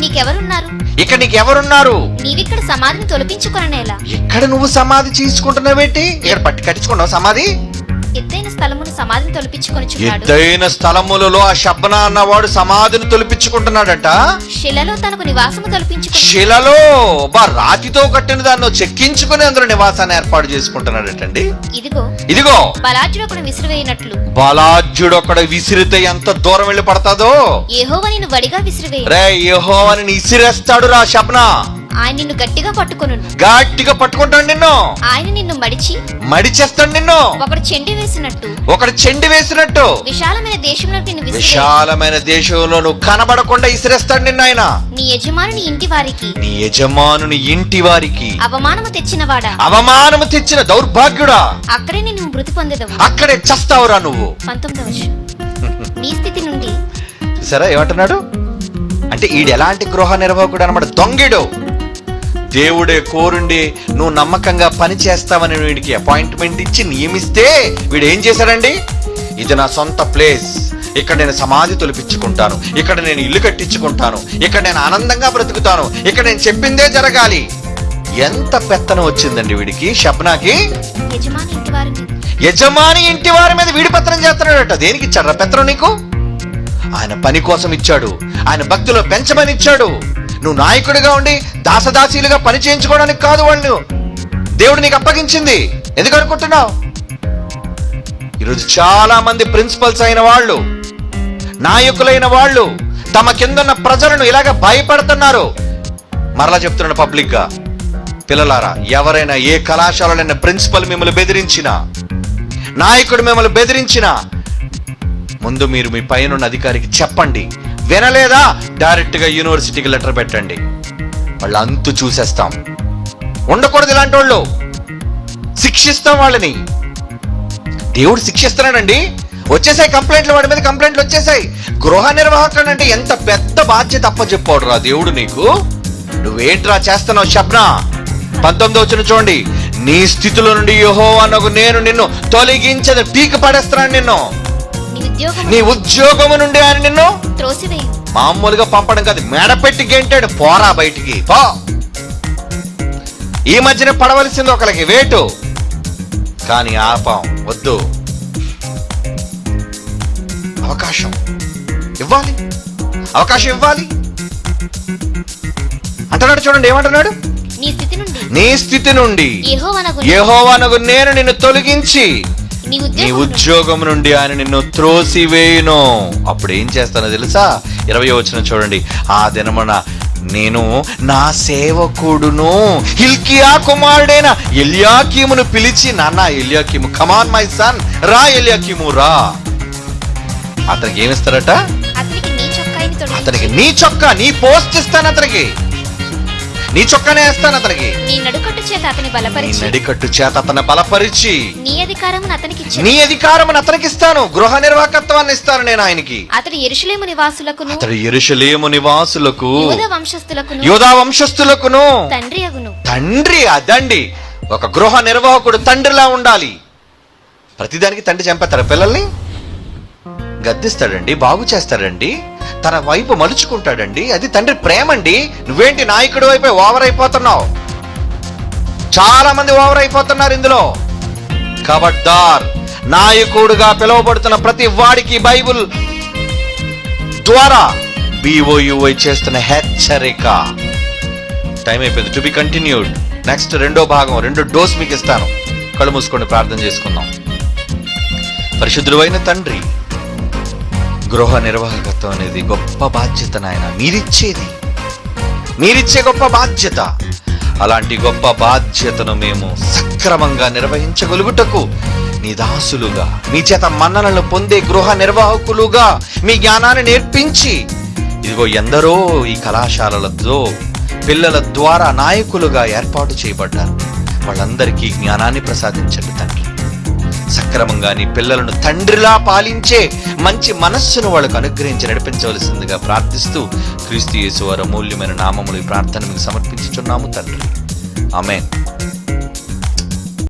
నీకెవరున్నారు? నీవిక్కడ సమాధిని తొలపించుకొననేలా? ఇక్కడ నువ్వు సమాధి చేసుకుంటున్నావేంటి? ఇక్కడ పట్టి కట్టించుకున్నావు సమాధి? ఎత్తైన స్థలములలో ఆ షబ్నా అన్నవాడు సమాధిని తొలిపించుకుంటున్నాడట. శిలలో తనకు నివాసము తొలిపించుకుని, శిలలో రాతితో కట్టిన దాన్ని చెక్కించుకుని అందులో నివాసాన్ని ఏర్పాటు చేసుకుంటున్నాడటండి. ఇదిగో బలాఢ్యుడు ఒకడు విసిరితే ఎంత దూరం వెళ్ళి పడతాదో. యెహోవా నిన్ను వడిగా విసిరివేయును. యెహోవాని విసిరేస్తాడు రా షబ్నా. ఆయన నిన్ను గట్టిగా పట్టుకొనును. గట్టిగా పట్టుకుంటాడు నిన్ను. ఆయన నిన్ను మడిచేస్తాడు నిన్ను. ఒకడు చెండి వేసినట్టు విశాలమైన దేశంలో నిన్ను విశాలమైన దేశంలో నువ్వు కనబడకుండా ఇసిరేస్తాడు నిన్ను ఆయన. నీ యజమానుని ఇంటి వారికి అవమానము తెచ్చిన దౌర్భాగ్యుడా, అక్కడే నిన్ను మృతి పొందెదవు. అక్కడే చస్తావురా నువ్వు. 19వ వచనం. నీ స్థితి నుండి సరే ఏమంటున్నాడు అంటే ఈడు ఎలాంటి గృహ నిర్వాహకుడు అన్నమాట, దొంగిడు. దేవుడే కోరుండి నువ్వు నమ్మకంగా పని చేస్తావని వీడికి అపాయింట్మెంట్ ఇచ్చి నియమిస్తే వీడు ఏం చేశాడండి, ఇది నా సొంత ప్లేస్, ఇక్కడ నేను సమాధి తొలిపించుకుంటాను, ఇక్కడ నేను ఇల్లు కట్టించుకుంటాను, ఇక్కడ నేను ఆనందంగా బ్రతుకుతాను, ఇక్కడ నేను చెప్పిందే జరగాలి. ఎంత పెత్తనం వచ్చిందండి వీడికి, షబ్నాకి. యజమాని ఇంటి వారి మీద వీడి పెత్తనం చేస్తున్నాడట. దేనికి ఇచ్చాడు పెత్తనం నీకు? ఆయన పని కోసం ఇచ్చాడు, ఆయన భక్తిలో పెంచమని ఇచ్చాడు. నువ్వు నాయకుడిగా ఉండి దాసదాసీలుగా పని చేయించుకోవడానికి కాదు వాళ్ళు దేవుడు నీకు అప్పగించింది. ఎందుకు అనుకుంటున్నావు? ఈరోజు చాలా మంది ప్రిన్సిపల్స్ అయిన వాళ్ళు, నాయకులైన వాళ్ళు తమ కిందన్న ప్రజలను ఇలాగ భయపడుతున్నారు. మరలా చెప్తున్నాడు పబ్లిక్ గా, పిల్లలారా, ఎవరైనా ఏ కళాశాలైన ప్రిన్సిపల్ మిమ్మల్ని బెదిరించినా, నాయకుడు మిమ్మల్ని బెదిరించినా ముందు మీరు మీ పైన అధికారికి చెప్పండి. వినలేదా డైరెక్ట్ గా యూనివర్సిటీకి లెటర్ పెట్టండి. వాళ్ళు అంతు చూసేస్తాం. ఉండకూడదు ఇలాంటి వాళ్ళు, శిక్షిస్తాం వాళ్ళని. దేవుడు శిక్షిస్తున్నాడండి. వచ్చేసాయి కంప్లైంట్లు, వాడి మీద కంప్లైంట్లు వచ్చేసాయి. గృహ నిర్వాహకుడు అంటే ఎంత పెద్ద బాధ్యత అప్పచెప్పాడు రా దేవుడు నీకు. నువ్వేంట్రా చేస్తున్నావు షబ్నా? 19వ వచనం చూడండి. నీ స్థితిలో నుండి యెహోవానగు నేను నిన్ను తొలగించదు, పీకి పడేస్తున్నాను నిన్ను. నీ ఉద్యోగము నుండి ఆయన నిన్ను మామూలుగా పంపడం కాదు, మెడపెట్టి గెంటాడు, పోరా బయటికి పో. ఈ మధ్యన పడవలసింది ఒకరికి వేటు, కానీ ఆపం వద్దు. అవకాశం ఇవ్వాలి అంటున్నాడు. చూడండి ఏమంటున్నాడు, నీ స్థితి నుండి యెహోవానగు నేను నిన్ను తొలగించి నీ ఉద్యోగం నుండి ఆయన నిన్ను త్రోసివేయును. అప్పుడు ఏం చేస్తానో తెలుసా? 20వ వచనం చూడండి. ఆ దినమున నేను నా సేవకుడును హిల్కియా కుమారుడైన ఎల్యాకీమును పిలిచి, నాన్న ఎల్యాకీము, కమాన్ మై సన్, రా ఎల్యాకీము రా. అతనికి ఏమిస్తారట? అతనికి నీ చొక్కా, నీ పోస్ట్ ఇస్తాను, అతనికి నీ చొక్కానే వేస్తాను, అతనికి నీ నడికట్టు చేత అతన్ని బలపరిచి నీ అధికారమును అతనికి ఇస్తాను. గృహ నిర్వాహకత్వాన్ని ఇస్తాను నేను ఆయనకి. అతడు యెరూషలేము నివాసులకు యూదా వంశస్థులకును తండ్రి. అదండి, ఒక గృహ నిర్వాహకుడు తండ్రిలా ఉండాలి. ప్రతిదానికి తండ్రి చంపేస్తాడు, పిల్లల్ని గద్దిస్తాడండి, బాగు చేస్తాడండి, తన వైపు మలుచుకుంటాడండి. అది తండ్రి ప్రేమండి. నువ్వేంటి నాయకుడి వైపు ఓవర్ అయిపోతున్నావు? చాలా మంది ఓవర్ అయిపోతున్నారు ఇందులో. ఖబర్దార్, నాయకుడుగా పిలువబడుతున్న ప్రతి వాడికి బైబుల్ ద్వారా BOUI చేస్తున్న హెచ్చరిక. టైం అయిపోయింది. To be continued. నెక్స్ట్ రెండో భాగం, రెండో డోస్ మీకు ఇస్తాను. కళ్ళు మూసుకొని ప్రార్థన చేసుకుందాం. పరిశుద్ధుడు అయిన తండ్రి, గృహ నిర్వాహకత్వం అనేది గొప్ప బాధ్యత నాయన, మీరిచ్చే గొప్ప బాధ్యత. అలాంటి గొప్ప బాధ్యతను మేము సక్రమంగా నిర్వహించగలుగుటకు నీ దాసులుగా, మీ చేత మన్ననలను పొందే గృహ నిర్వాహకులుగా మీ జ్ఞానాన్ని నేర్పించి, ఇదిగో ఎందరో ఈ కళాశాలలతో పిల్లల ద్వారా నాయకులుగా ఏర్పాటు చేయబడ్డారు. వాళ్ళందరికీ జ్ఞానాన్ని ప్రసాదించండి తండ్రి. సక్రమంగా నీ పిల్లలను తండ్రిలా పాలించే మంచి మనస్సును వాళ్ళకు అనుగ్రహించి నడిపించవలసిందిగా ప్రార్థిస్తూ క్రీస్తు యేసు వారి అమూల్యమైన నామములు ఈ ప్రార్థన మీకు సమర్పించుచున్నాము తండ్రి. ఆమేన్.